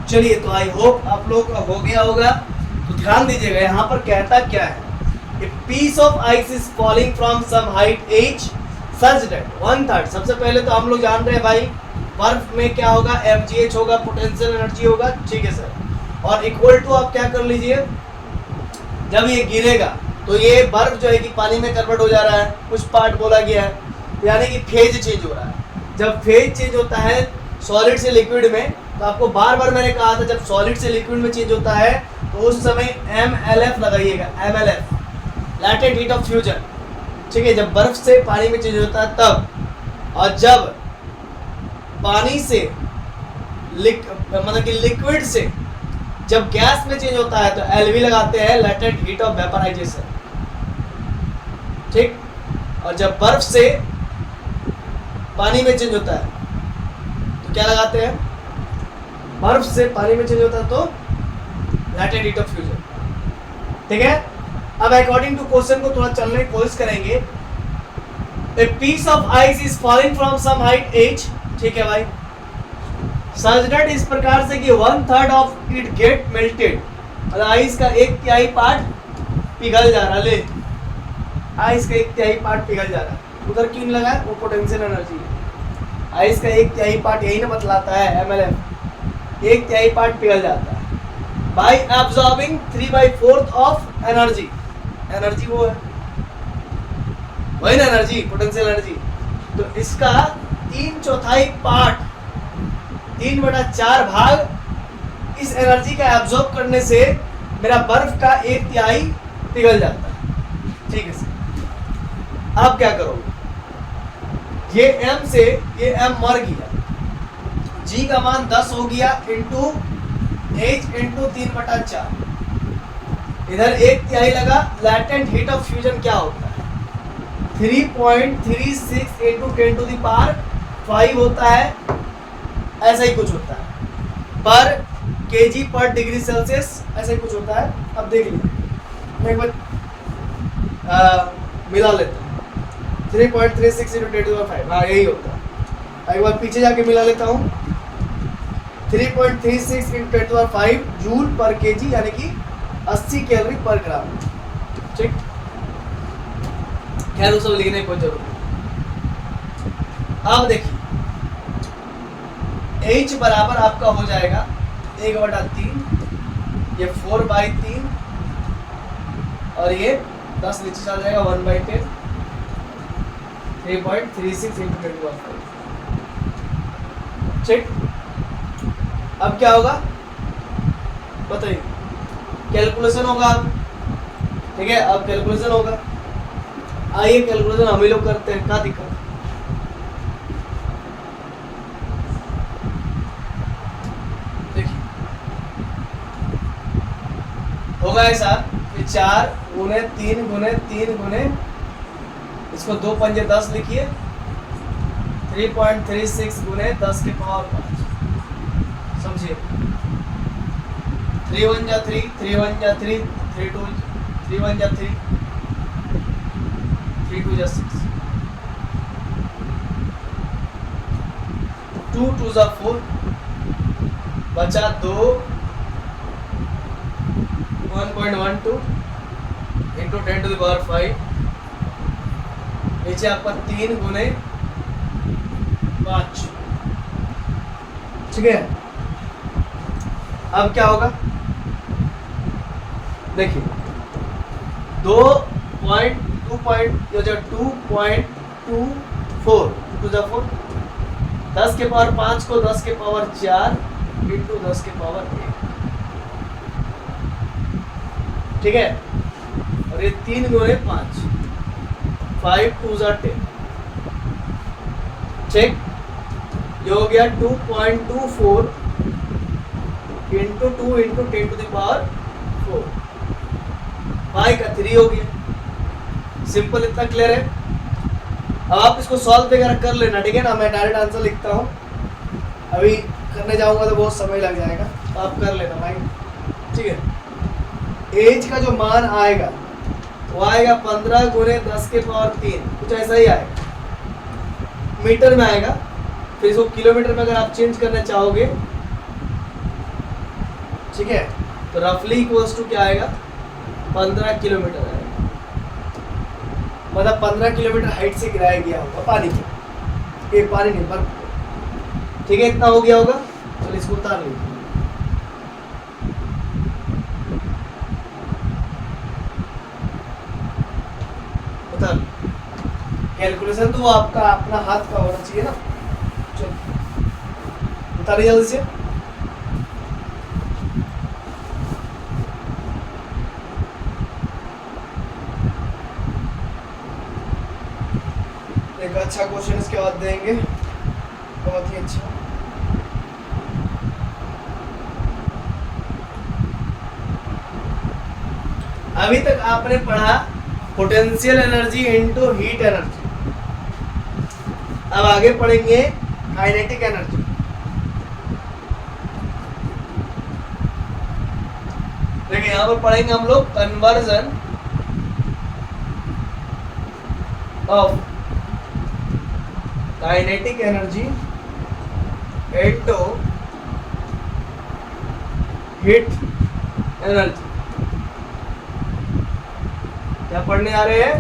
चलिए, तो आई होप आप लोग का हो गया होगा। तो ध्यान दीजिएगा, यहाँ पर कहता क्या है, a piece of ice is falling from some height h such that 1/3। सबसे पहले तो हम लोग जान रहे हैं भाई, बर्फ में क्या होगा, mgh होगा, पोटेंशियल एनर्जी होगा, ठीक है सर। और इक्वल टू आप क्या कर लीजिए, जब ये गिरेगा तो ये बर्फ जो है कि पानी में कन्वर्ट हो जा रहा है, कुछ पार्ट बोला गया है, यानी कि फेज चेंज हो रहा है। जब फेज चेंज होता है सॉलिड से लिक्विड में, तो आपको बार बार मैंने कहा था, जब सॉलिड से लिक्विड में चेंज होता है तो उस समय MLF लगाइएगा, MLF latent heat of fusion, ठीक है। जब बर्फ से पानी में चेंज होता है तब, और जब पानी से मतलब कि लिक्विड से जब गैस में चेंज होता है तो LV लगाते हैं, लैटेंट हीट ऑफ वेपराइजेशन, ठीक। और जब बर्फ से पानी में चेंज होता है तो क्या लगाते हैं, बर्फ से पानी में चेंज होता है तो लैटेंट हीट ऑफ फ्यूजन, ठीक है। अब अकॉर्डिंग टू क्वेश्चन को थोड़ा चलने की कोशिश करेंगे। A piece of ice is falling from some height h, ठीक है भाई, सच दैट इस प्रकार से कि 1/3 ऑफ इट गेट मेल्टेड, मतलब आइस का 1/3 पार्ट पिघल जा रहा, ले आइस का 1/3 पार्ट पिघल जा रहा। उधर क्यों लगा है, वो पोटेंशियल एनर्जी है। आइस का 1/3 पार्ट यही ना बतलाता है, MLF 1/3 पार्ट पिघल जाता है bye absorbing 3/4 of energy. Energy वो है, वही ना एनर्जी, पोटेंशियल एनर्जी। तो इसका 3/4 पार्ट, 3/4 भाग इस एनर्जी का एब्जॉर्ब करने से मेरा बर्फ का 1/3 पिघल जाता है, ठीक है सर। अब क्या करोगे, ये m से ये m मर गया, g का मान 10 हो गया इंटू h इंटू 3/4, इधर 1/3 लगा। लैटेंट हीट ऑफ फ्यूजन क्या होता है, 3.36 इंटू 10⁵ होता है, ऐसा ही कुछ होता है, पर kg पर डिग्री सेल्सियस, ऐसा ही कुछ होता है। अब देख लीजिए, मैं एक बार मिला लेता हूँ, 3.36 इंटू 10⁵, हाँ यही होता है। एक बार पीछे जाके मिला लेता हूँ, 3.36 × 10⁵ जूल पर केजी, यानी कि 80 कैलोरी पर ग्राम। ठीक, खैर वो सब लिखने की कोई जरूरत नहीं। अब देखिए H बराबर आपका हो जाएगा 1/3, ये 4/3 और ये 10 नीचे चल जाएगा 1/10, 3.36 × 10⁵। ठीक, अब क्या होगा बताइए, कैलकुलेशन होगा अब। ठीक है, अब कैलकुलेशन होगा। आइए कैलकुलेशन हम ही लोग करते हैं, क्या दिक्कत। देखिए होगा ऐसा कि 4 गुने 3 गुने 3 गुने, इसको 2 पंजे 10 लिखिए, 3.36 गुने 10 के पावर 5, समझिए। 3 1 जा 3, 3 1 जा 3, 3 2 3 1 जा 3, 3 2 जा 6, 2 2 जा 4, बचा 2, 1.12 इंटू 10⁵, नीचे आपका 3 गुने 5। ठीक है, अब क्या होगा देखिए, 2.24 10 के पावर 5 को 10 के पावर 4 इंटू 10 के पावर 1। ठीक है, और ये 3 गुने 5, 5 2 जा 10। ठीक, ये हो गया 2.24 इंटू 2 इंटू 10⁴ पाई का 3 हो गया। सिंपल, इतना क्लियर है। अब आप इसको सॉल्व वगैरह कर लेना, ठीक है ना। मैं डायरेक्ट आंसर लिखता हूँ, अभी करने जाऊंगा तो बहुत समय लग जाएगा, तो आप कर लेना भाई। ठीक है, एज का जो मान आएगा वो आएगा 15 गुने 10 के पावर 3, कुछ ऐसा ही आएगा, मीटर में आएगा। फिर इसको किलोमीटर में अगर आप चेंज करना चाहोगे, ठीक है, तो रफली इक्वल्स टू क्या आएगा, 15 किलोमीटर आएगा। मतलब 15 किलोमीटर हाइट से गिराया गया होगा पानी को, ये पानी नहीं बर्फ। ठीक है, इतना हो गया होगा। चलो इसको उतार लीजिए। उतार, कैलकुलेशन तो वो आपका अपना हाथ का होना चाहिए ना। चलो उतारिए जल्दी से। एक अच्छा क्वेश्चन इसके बाद देंगे, बहुत ही अच्छा। अभी तक आपने पढ़ा potential energy into heat energy. अब आगे पढ़ेंगे काइनेटिक एनर्जी। देखिए यहां पर पढ़ेंगे हम लोग conversion of kinetic energy into heat energy. क्या पढ़ने आ रहे हैं,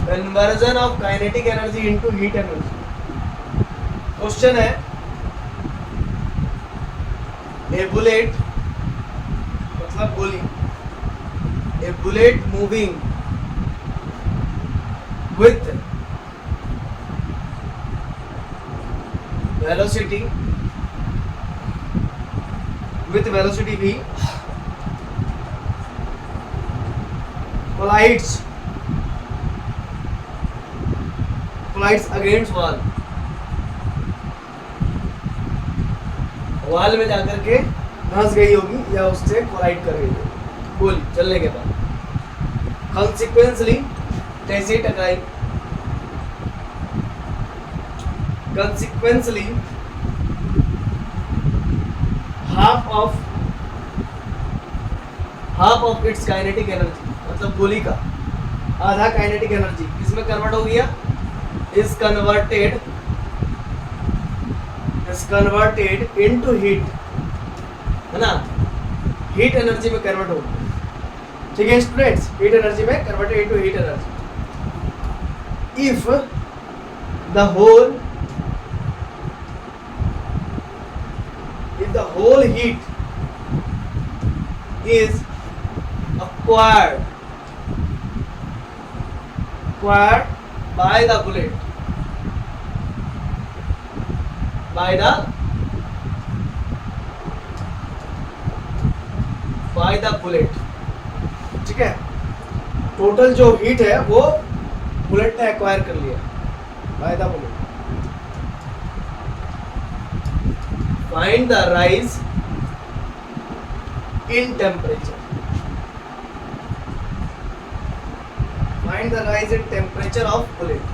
conversion of kinetic energy into heat energy. Question है, ए बुलेट मतलब गोली, a bullet moving with velocity v collides against wall में जाकर के धंस गई होगी या उससे कोलाइड कर गई होगी गोली चलने के बाद। consequently कैसे टकराई, consequently half of its kinetic energy, मतलब गोली का आधा काइनेटिक एनर्जी किसमें कन्वर्ट हो गया, is converted into heat है ना, हीट एनर्जी में कन्वर्ट होगी। ठीक है स्टूडेंट्स, हीट एनर्जी में converted into heat energy. If the whole heat is acquired by the bullet, ठीक है, टोटल जो हीट है वो बुलेट ने एक्वायर कर लिया bye the bullet. Find the rise in temperature, find the rise in temperature of bullet,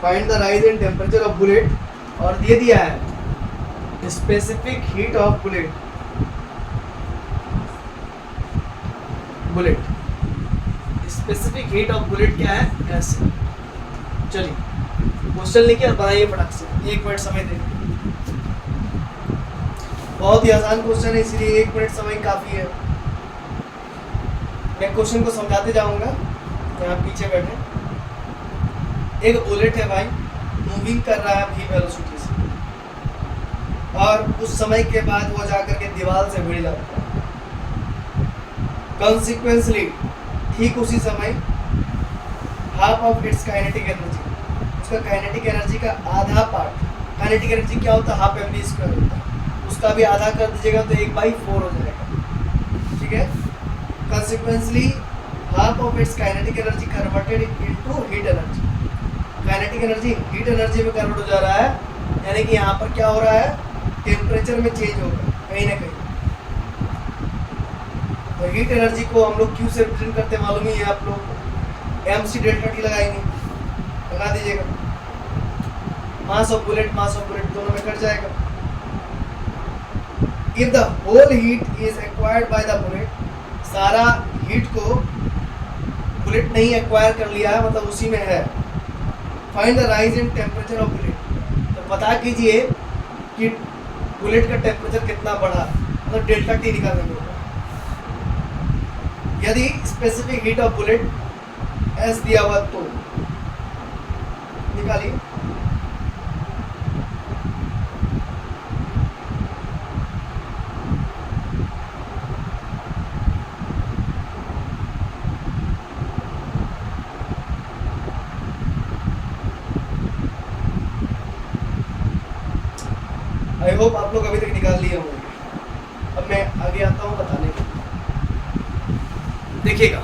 find the rise in temperature of bullet, और दे दिया है specific heat of bullet, specific heat of bullet क्या है, ऐसे। चलिए question लिखिए और बनाइए फटाक से, 1 मिनट समय देंगे। बहुत ही आसान क्वेश्चन है, इसलिए 1 मिनट समय काफी है। मैं क्वेश्चन को समझाते जाऊंगा, यहाँ पीछे बैठे। एक बुलेट है भाई, मूविंग कर रहा है v वेलोसिटी से, और उस समय के बाद वो जाकर के दीवार से भिड़ जाता है। कॉन्सिक्वेंसली ठीक उसी समय half of its kinetic energy, उसका काइनेटिक एनर्जी का आधा पार्ट, काइनेटिक एनर्जी क्या होता है, हाफ mv स्क्वायर होता है, उसका भी आधा कर दीजिएगा तो 1/4 हो जाएगा। ठीक है, consequently half of its kinetic energy converted into heat energy, kinetic energy heat energy में कन्वर्ट हो जा रहा है, यानी कि यहाँ पर क्या हो रहा है, टेम्परेचर में चेंज होगा कहीं ना कहीं। तो हीट एनर्जी को हम लोग क्यू से रिप्रेजेंट करते हैं, मालूम ही है आप लोग, mc डेल्टा टी लगाएंगे, लगा दीजिएगा। मास ऑफ बुलेट दोनों में कट जाएगा। If the whole heat is acquired by the bullet, सारा हीट को बुलेट ने ही एक्वायर कर लिया है, मतलब उसी में है। Find the rise in temperature of bullet, तो पता कीजिए कि बुलेट का टेम्परेचर कितना बढ़ा, मतलब डेल्टा टी निकालने को। यदि specific heat of bullet S दिया हुआ तो निकालिए। आई होप आप लोग अभी तक निकाल लिए होंगे। अब मैं आगे आता हूँ बताने के लिए। देखिएगा,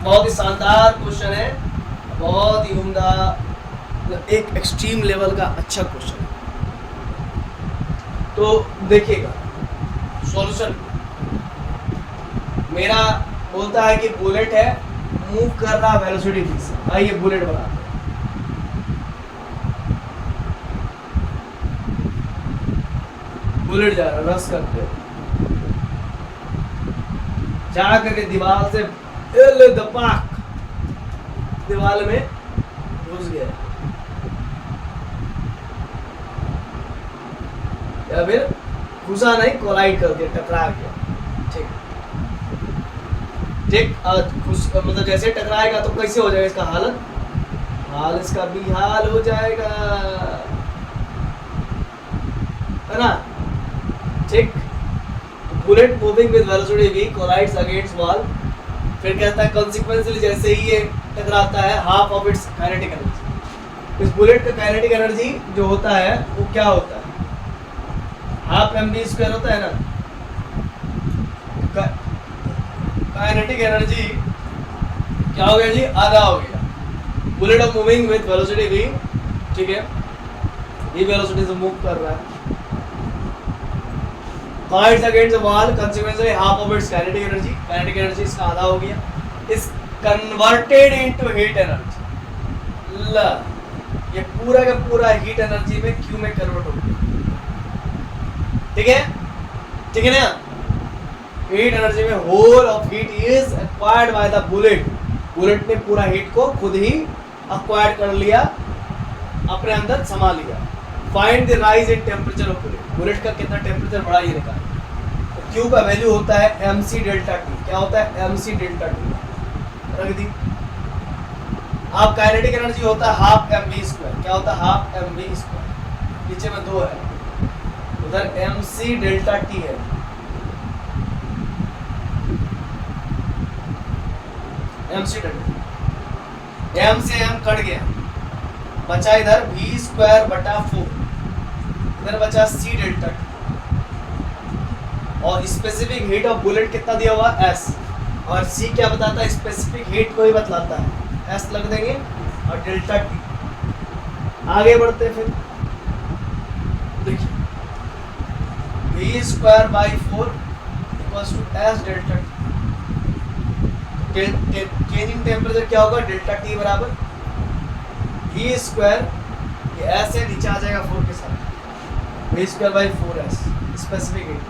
बहुत ही शानदार क्वेश्चन है, बहुत ही उम्दा, एक एक्सट्रीम लेवल का अच्छा क्वेश्चन है। तो देखिएगा सॉल्यूशन, मेरा बोलता है कि बुलेट है, मूव कर रहा वेलोसिटी v से। आइए बुलेट बनाते हैं। बुलेट जा रहा है, रस करते जा करके दीवार से दपाक दीवार में घुस गया, या फिर घुसा नहीं, कोलाइड कर दिया, टकरा गया। ठीक ठीक, मतलब जैसे टकराएगा तो कैसे हो जाएगा इसका हालत, इसका भी हाल हो जाएगा, है ना। ठीक, bullet moving with velocity v collides against wall, फिर कहता है कॉन्सिक्वेंसली जैसे ही ये टकराता है half of its kinetic energy. इस बुलेट का काइनेटिक एनर्जी जो होता है वो क्या होता है, हाफ mv स्क्वायर होता है ना। काइनेटिक एनर्जी क्या हो गया जी, आधा हो गया। Bullet of moving with velocity v, ठीक है, ये वेलोसिटी से मूव कर रहा है, Points against the wall, consequently half of its kinetic energy इसका आधा हो गया, is converted into heat energy। ये पूरा का पूरा हीट एनर्जी में Q में कन्वर्ट हो गया। ठीक है, ठीक है ना। हीट एनर्जी में whole of heat is acquired by the bullet, bullet ने पूरा हीट को खुद ही एक्वायर कर लिया, अपने अंदर समा लिया। Find the rise in temperature of bullet, bullet का कितना टेम्परेचर बढ़ा ये निकाल। तो क्यू का वैल्यू होता है mc डेल्टा टी, क्या होता है mc डेल्टा टी, रख दी। आप काइनेटिक एनर्जी होता है हाफ mv स्क्वायर, क्या होता है हाफ mv स्क्वायर, नीचे में 2 है, उधर mc डेल्टा टी है, mc डेल्टा, m से m कट गया, बचा इधर v स्क्वायर बटा 4, इधर बचा c डेल्टा टी, और स्पेसिफिक हीट ऑफ बुलेट कितना दिया हुआ s, और c क्या बताता है स्पेसिफिक हीट को ही बतलाता है, s लग देंगे और डेल्टा टी। आगे बढ़ते हैं फिर, देखिए v square by 4 equals to s delta T, change in temperature क्या होगा डेल्टा टी बराबर v स्क्वायर, ये s है नीचे आ जाएगा 4 के साथ, v square by 4s specific heat,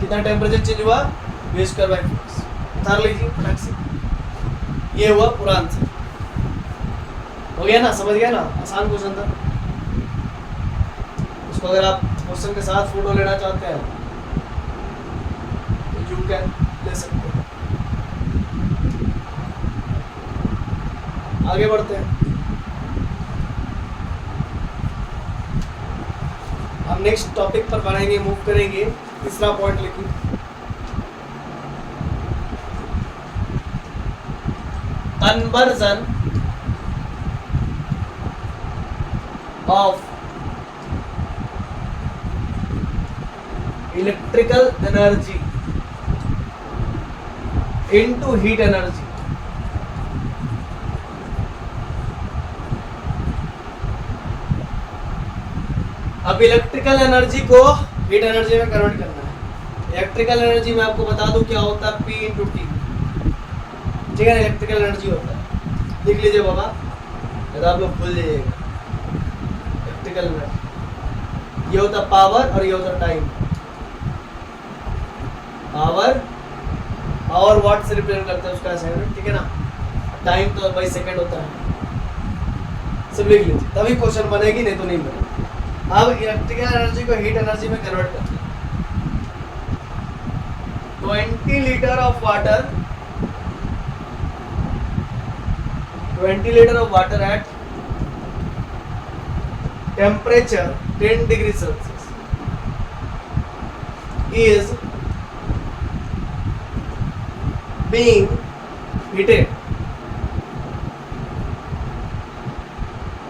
कितना टेम्परेचर चेंज हुआ v स्क्वायर बाई 4s, उतार लीजिए फटाक से, ये हुआ पूरा आंसर, हो गया ना, समझ गया ना, आसान क्वेश्चन था। उसको अगर आप क्वेश्चन के साथ फोटो लेना चाहते हैं तो यू कैन ले सकते हैं। आगे बढ़ते हैं, हम नेक्स्ट टॉपिक पर बढ़ेंगे, मूव करेंगे, तीसरा पॉइंट लिखिए, conversion of electrical energy into heat energy. अब इलेक्ट्रिकल एनर्जी को हीट एनर्जी में कन्वर्ट करना है। इलेक्ट्रिकल एनर्जी में आपको बता दूं क्या होता है, P इंटू टी, ठीक है, इलेक्ट्रिकल एनर्जी होता है, लिख लीजिए बाबा, नहीं तो आप लोग भूल जाइएगा। इलेक्ट्रिकल एनर्जी ये होता है पावर और ये होता है टाइम, पावर और वाट से रिप्रेजेंट करते हैं उसका सेकंड, ठीक है ना, टाइम तो बाई सेकंड होता है, सब लिख लीजिए, तभी क्वेश्चन बनेगी, नहीं तो नहीं बनेगी। अब इलेक्ट्रिकल एनर्जी को हीट एनर्जी में कन्वर्ट करते हैं। 20 litre of water, 20 litre of water at temperature 10 degree Celsius is being heated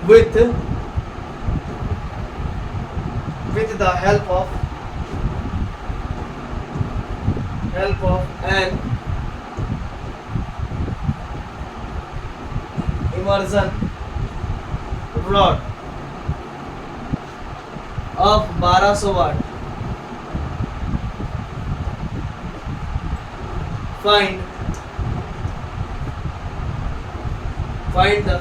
with the help of an immersion rod of 1200 watt. Find the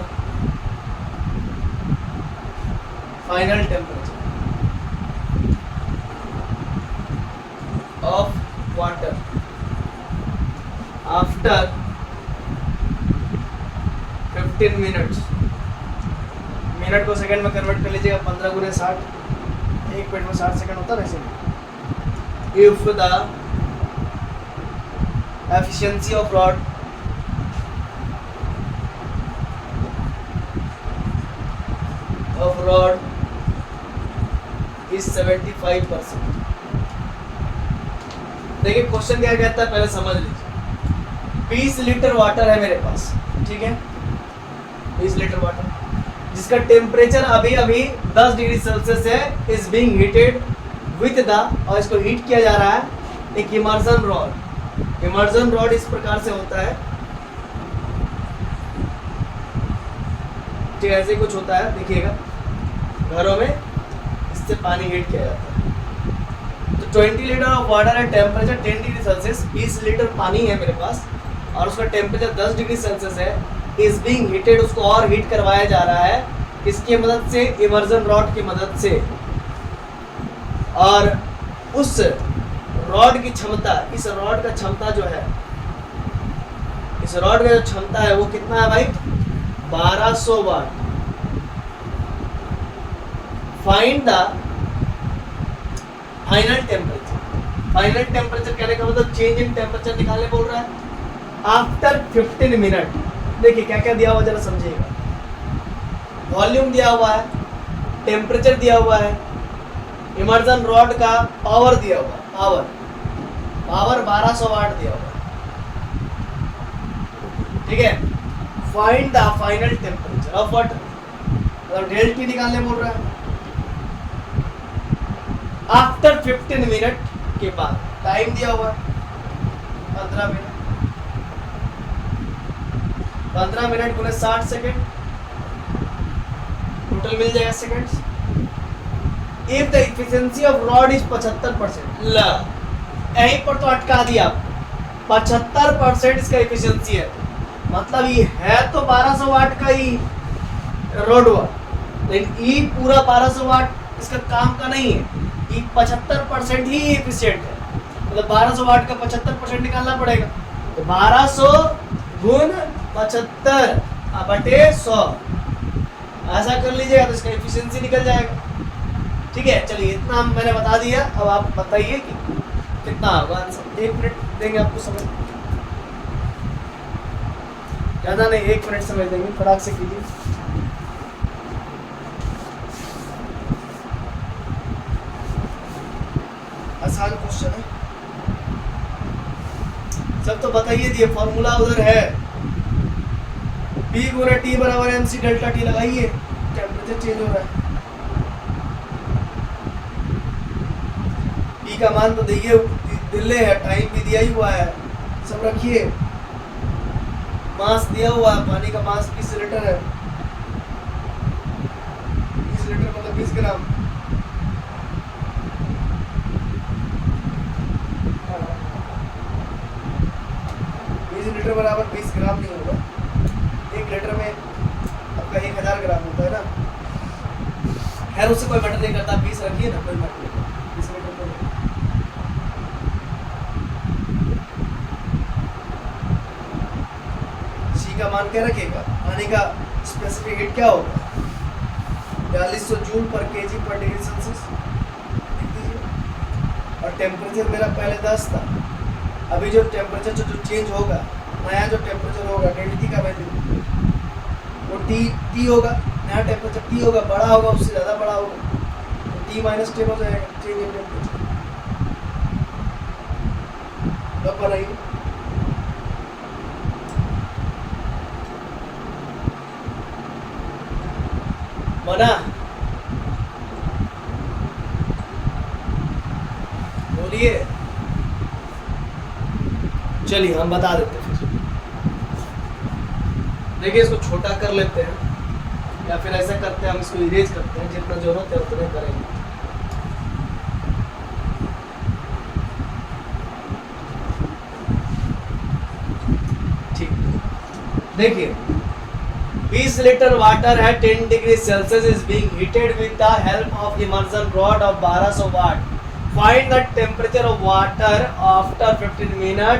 final temperature of water after 15 minutes। Minute को second में convert कर लीजिएगा, 15 गुने 60, एक minute में 60 second होता है ना, इसलिए if the efficiency of rod is 75%। देखिए क्वेश्चन क्या कहता है, पहले समझ लीजिए। 20 लीटर वाटर है मेरे पास, ठीक है, 20 लीटर वाटर जिसका टेम्परेचर अभी अभी 10 डिग्री सेल्सियस है, is being heated with the, और इसको हीट किया जा रहा है एक इमर्जन रॉड। इमर्जन रॉड इस प्रकार से होता है, ठीक है, ऐसे कुछ होता है, देखिएगा घरों में इससे पानी हीट किया जाता है। तो 20 लीटर ऑफ वाटर है, टेम्परेचर 10 डिग्री सेल्सियस, 20 लीटर पानी है मेरे पास और उसका टेम्परेचर 10 डिग्री सेल्सियस है, इज बीइंग हीटेड, उसको और हीट करवाया जा रहा है, किसकी मदद से, इमर्जन रॉड की मदद से। और उस रॉड की क्षमता, इस रॉड का क्षमता जो है, इस रॉड का जो क्षमता है वो कितना है भाई, 1200 watt. Find the final temperature. Final temperature कहने का मतलब चेंज इन टेम्परेचर निकालने बोल रहा है आफ्टर 15 मिनट। देखिए क्या क्या दिया हुआ जरा समझिएगा। वॉल्यूम दिया हुआ है, टेम्परेचर दिया हुआ है, इमर्जन रॉड का पावर दिया हुआ है, पावर 1200 वाट दिया हुआ है, ठीक है। Find the final temperature of water, मतलब डेल्टा टी निकालने बोल रहा है आफ्टर 15 मिनट के बाद। टाइम दिया हुआ है 15 मिनट, 15 मिनट गुने 60 सेकेंड, टोटल मिल जाएगा seconds. If the efficiency of rod is 75%, ला यहीं पर तो अटका दिया। 75% इसका एफिशिएंसी है, मतलब ये है तो 1200 वाट का ही रॉड हुआ, लेकिन ये पूरा 1200 वाट इसका काम का नहीं है। ये 75% ही एफिशिएंट है, मतलब 1200 वाट का 75% निकालना पड़ेगा। तो 1200 गुण 75 बटे 100 ऐसा कर लीजिएगा तो इसका एफिशिएंसी निकल जाएगा। ठीक है, चलिए इतना मैंने बता दिया। अब आप बताइए कि कितना होगा आंसर। 1 मिनट देंगे आपको समझ, ज़्यादा नहीं, 1 मिनट समझ देंगे, फटाक से कीजिए। आसान क्वेश्चन है, सब तो बताइए दिए। फॉर्मूला उधर है, P गुना T बराबर MC डेल्टा T लगाइए, टेम्परेचर चेंज हो रहा है। P का मान तो दिए दिले है, टाइम भी दिया ही हुआ है, सब रखिए। मास दिया हुआ है, पानी का मास 20 लीटर है, 20 लीटर मतलब 20 ग्राम। 20 लीटर बराबर 20 ग्राम नहीं होगा, 1 लीटर में आपका 1000 ग्राम होता है ना। खैर उससे कोई मैटर नहीं करता, 20 रखिए ना, कोई मैटर नहीं। 20 लीटर तो C का मान क्या रखेगा, पानी का स्पेसिफिक हीट क्या होगा, 4200 जूल पर केजी पर डिग्री सेल्सियस। और टेम्परेचर मेरा पहले 10 था, अभी जो टेम्परेचर जो चेंज होगा, नया जो टेम्परेचर होगा डेल्टा टी का वैल्यू वो टी होगा, नया टेम्परेचर टी होगा, बड़ा होगा, उससे ज़्यादा बड़ा होगा तो T - 10 हो जाएगा चेंज इन टेम्परेचर। तब बनाइए बना, बोलिए। चलिए हम बता देते हैं, देखिए इसको छोटा कर लेते हैं या फिर ऐसा करते हैं, हम इसको इरेज करते हैं, जितना जरूरत है उतने करेंगे। ठीक, देखिए 20 लीटर वाटर है 10 degree Celsius is being heated with the help of immersion rod of 1200 watt. Find the temperature of water after 15 minute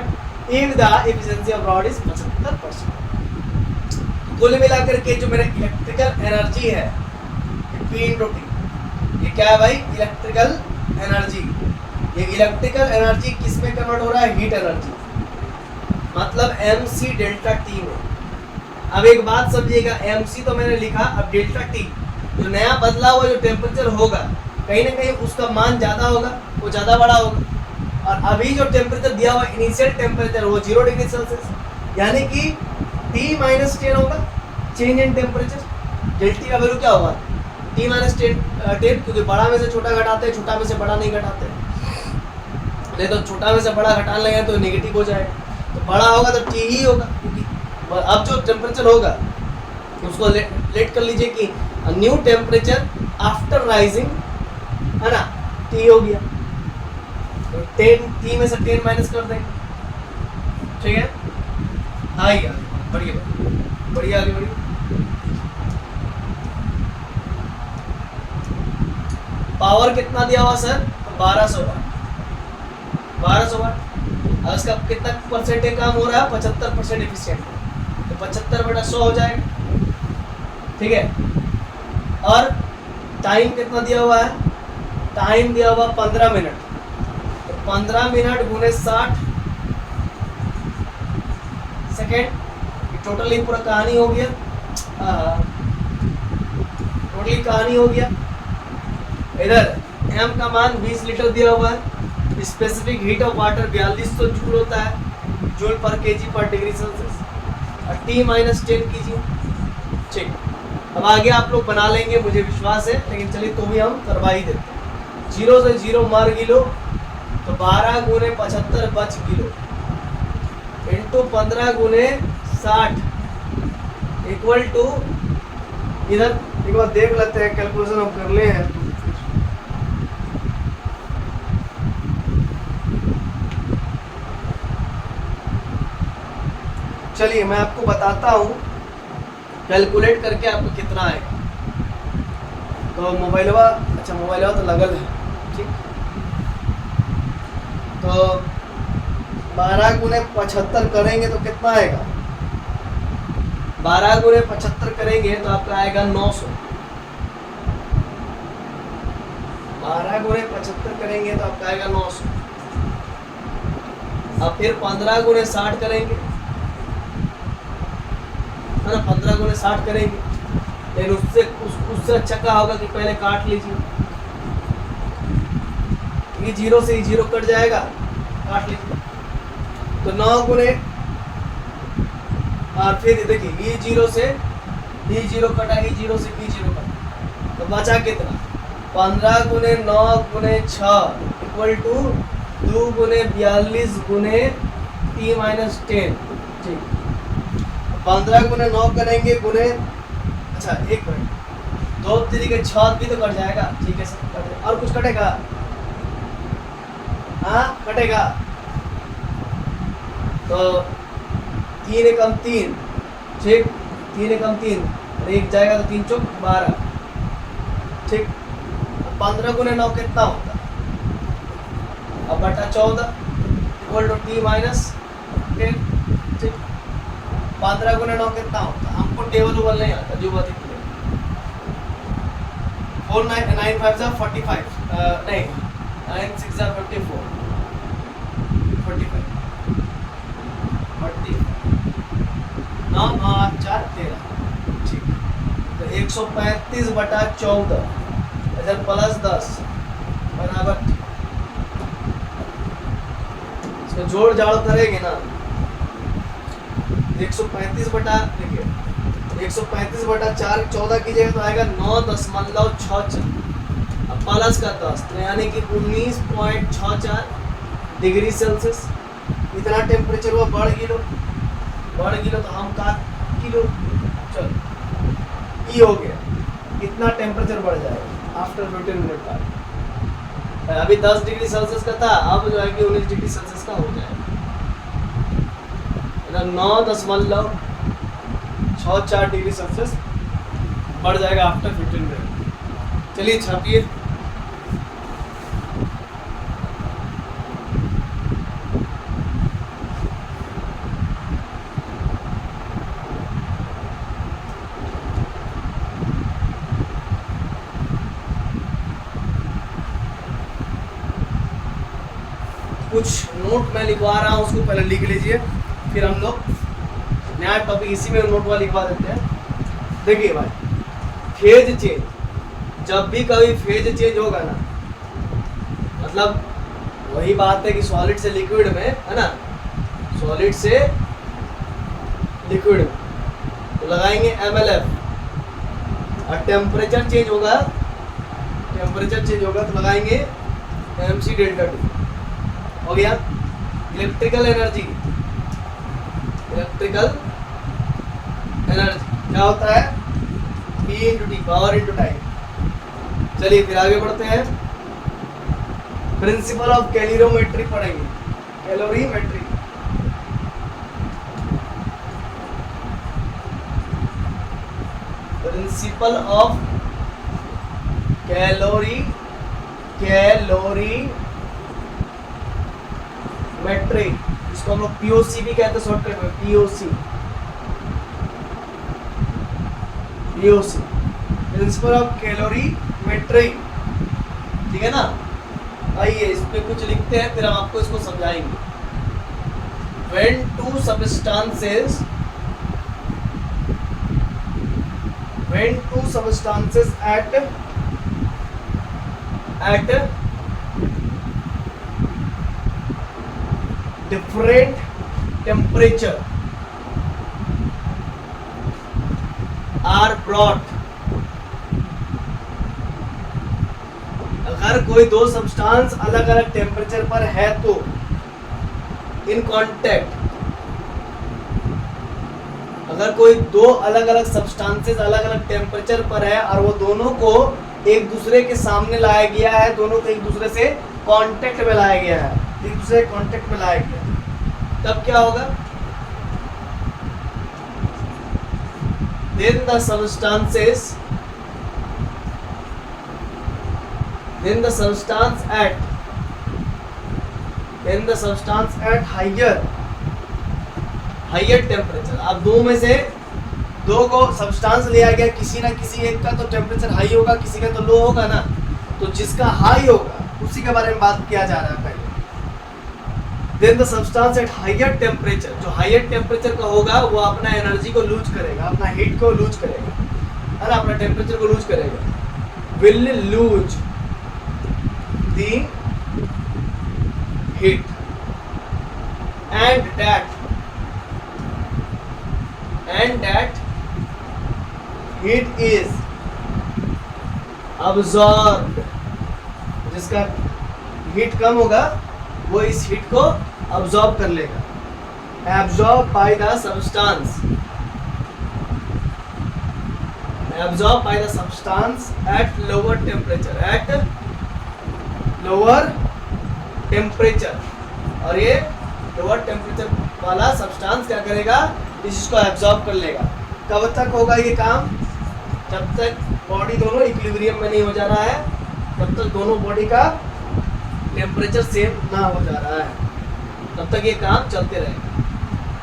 if the efficiency of rod is 75%। कुल मिलाकर के जो मेरा इलेक्ट्रिकल एनर्जी है P × T, ये क्या है भाई, इलेक्ट्रिकल एनर्जी। ये इलेक्ट्रिकल एनर्जी किस में कन्वर्ट हो रहा है, हीट एनर्जी, मतलब MC डेल्टा T में। अब एक बात समझिएगा, MC तो मैंने लिखा, अब डेल्टा T जो नया बदला हुआ जो टेम्परेचर होगा, कहीं ना कहीं उसका मान ज़्यादा होगा, वो ज़्यादा बड़ा होगा। और अभी जो टेम्परेचर दिया हुआ इनिशियल टेम्परेचर वो 0 डिग्री सेल्सियस, यानी कि T - 10 होगा चेंज इन टेम्परेचर। डेल्टा का वैल्यू क्या होगा, T - 10, क्योंकि बड़ा में से छोटा घटाते हैं, छोटा में से बड़ा नहीं घटाते, नहीं तो छोटा में से बड़ा घटा लेंगे तो नेगेटिव हो जाएगा, तो बड़ा होगा तो T ही होगा। क्योंकि अब जो टेम्परेचर होगा उसको लेट कर लीजिए कि न्यू टेम्परेचर आफ्टर राइजिंग, है ना, T हो गया, तो 10 T में से 10 माइनस कर देंगे। ठीक है, आइए बढ़िया बढ़िया आगे बढ़िए। पावर कितना दिया हुआ सर, 1200 वाट, 1200 वाट। और इसका कितना परसेंटेज काम हो रहा है, 75% एफिशिएंट, तो 75/100 हो जाएगा। ठीक है, और टाइम कितना दिया हुआ है, टाइम दिया हुआ 15 मिनट, तो 15 मिनट गुने 60 सेकेंड, टोटली पूरा कहानी हो गया, टोटली कहानी हो गया। इधर m का मान 20 लीटर दिया हुआ है, specific heat of water 4200 joule होता है, जूल पर केजी पर डिग्री सेल्सियस, और T-10 कीजिए। ठीक, अब आगे आप लोग बना लेंगे मुझे विश्वास है, लेकिन चलिए तो भी हम करवा ही देते हैं। 0 से 0 मर गिलो, तो 12 गुने 75 बच गिलो इंटू 15 गुने 60 इक्वल टू, इधर एक बार देख लेते हैं, कैलकुलेशन हम कर ले हैं। चलिए मैं आपको बताता हूँ कैलकुलेट करके आपको कितना आएगा। तो मोबाइलवा, अच्छा मोबाइलवा तो लगल है, ठीक। तो 12 गुने 75 करेंगे तो कितना आएगा, 12 गुने 75 करेंगे तो आपका आएगा 900। 12 गुने 75 करेंगे तो आपका आएगा 900। अब फिर 15 गुने 60 करेंगे, है ना, 15 गुने 60 करेंगे, लेकिन उससे अच्छा क्या होगा कि पहले काट लीजिए, ये 0 से ही 0 कट जाएगा, काट लीजिए। तो 9 गुने, और फिर देखिए ये 0 से ये 0 कटा, ये 0 से ये 0 कटा, तो बचा कितना, 15 गुने 9 गुने 6 इक्वल टू 2 गुने 42 गुने T-10। ठीक, 15 गुने 9 करेंगे गुने, अच्छा एक मिनट, 2 तरीके 6 भी तो कट जाएगा, ठीक है सर, कट जाएगा। और कुछ कटेगा, हाँ कटेगा, तो 3 एकम 3, ठीक, 3 एकम 3, और एक जाएगा तो 3 चौक 12, ठीक। 15 गुने 9 कितना होता है, अब बटा 14 इक्वल टू T-10, ठीक। 15 गुने 9 कितना होता है, हमको टेबल उबल नहीं आता, जो बात 4 9 5 जा 45, नहीं 9 6 जा 54, 45 9 8 4 13, ठीक। तो 135 बटा 14 इधर प्लस 10 बराबर, इसको जोड़ जाड़ करेंगे ना, 135 बटा, देखिए 135 बटा 4 14 कीजिएगा तो आएगा 9.64, अब प्लस का 10, तो यानी कि 19.64 डिग्री सेल्सियस। इतना टेम्परेचर हुआ, बढ़ गिलो तो हम का किलो, चलो ये हो गया, इतना टेम्परेचर बढ़ जाएगा आफ्टर 15 मिनट बाद। अभी 10 डिग्री सेल्सियस का था, अब जो है कि 19 डिग्री सेल्सियस का हो जाएगा, 9.64 डिग्री सेल्सियस बढ़ जाएगा आफ्टर 15 मिनट। चलिए छापिए, कुछ नोट मैं लिखवा रहा हूँ, उसको पहले लिख लीजिए, फिर हम लोग नया टॉपिक इसी में नोट वाला लिखवा देते हैं। देखिए भाई, फेज चेंज, जब भी कभी फेज चेंज होगा ना, मतलब वही बात है कि सॉलिड से लिक्विड में, है ना, सॉलिड से लिक्विड में, तो लगाएंगे MLF, और टेम्परेचर चेंज होगा, तो लगाएंगे MC डेल्टा 2, हो गया। इलेक्ट्रिकल एनर्जी क्या होता है, P into T, power into time. चलिए फिर आगे बढ़ते हैं, प्रिंसिपल ऑफ कैलोरीमेट्री पढ़ेंगे, कैलोरीमेट्री। प्रिंसिपल ऑफ कैलोरीमेट्री, इसको हम लोग POC भी कहते हैं शॉर्टकट में, POC, principle of calorimetry. Calorimetry, ठीक है ना। आइए इस पे कुछ लिखते हैं फिर हम आपको इसको समझाएंगे। When two substances at different temperature are brought, अगर कोई दो सब्सटेंस अलग अलग टेम्परेचर पर है तो इन कांटेक्ट, अगर कोई दो अलग अलग सब्सटेंसेस अलग अलग टेम्परेचर पर है और वो दोनों को एक दूसरे के सामने लाया गया है, दोनों को एक दूसरे से कांटेक्ट में लाया गया है, एक दूसरे कांटेक्ट में लाया गया है, तब क्या होगा? then the substance at higher temperature, अब दो में से दो को सब्सटेंस लिया गया, किसी ना किसी एक का तो टेम्परेचर हाई होगा, किसी का तो लो होगा ना, तो जिसका हाई होगा उसी के बारे में बात किया जा रहा है पहले। Then the substance at higher temperature, जो हायर टेम्परेचर का होगा वो अपना एनर्जी को लूज करेगा, अपना हीट को लूज करेगा, है ना, अपना टेम्परेचर को लूज करेगा, will lose the heat and that heat is absorbed, जिसका हीट कम होगा वो इस हीट को अब्सॉर्ब कर लेगा, absorbed by the substance at lower temperature, और ये लोअर टेम्परेचर वाला सब्सटेंस क्या करेगा? इस चीज को एब्जॉर्ब कर लेगा। कब तक होगा ये काम? जब तक बॉडी दोनों इक्विलिब्रियम में नहीं हो जा रहा है, तब तक दोनों बॉडी का टेम्परेचर सेम ना हो जा रहा है, तब तक ये काम चलते रहेगा।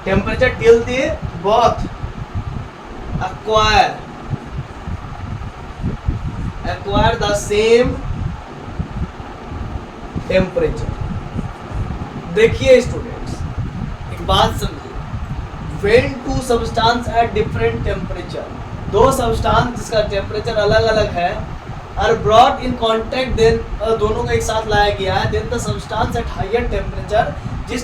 Temperature till the both acquire the same temperature. देखिए स्टूडेंट्स, एक बात समझिए, when two substance at different temperature, दो सब्सटेंस जिसका टेम्परेचर अलग अलग है, are brought in contact, then दोनों को एक साथ लाया गया है, then the substance at higher temperature, जिस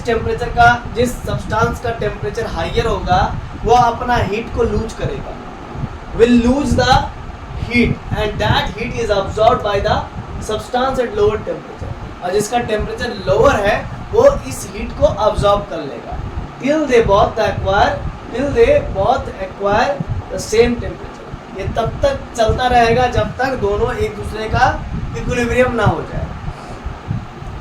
सब्सटेंस का टेम्परेचर हाइयर होगा वो अपना हीट को लूज करेगा, will lose the heat and that heat is absorbed by the substance at lower temperature, और जिसका टेम्परेचर लोअर है वो इस हीट को अब्सॉर्ब कर लेगा, till they both acquire the same temperature। ये तब तक चलता रहेगा जब तक दोनों एक दूसरे का इक्विलिब्रियम ना हो जाए।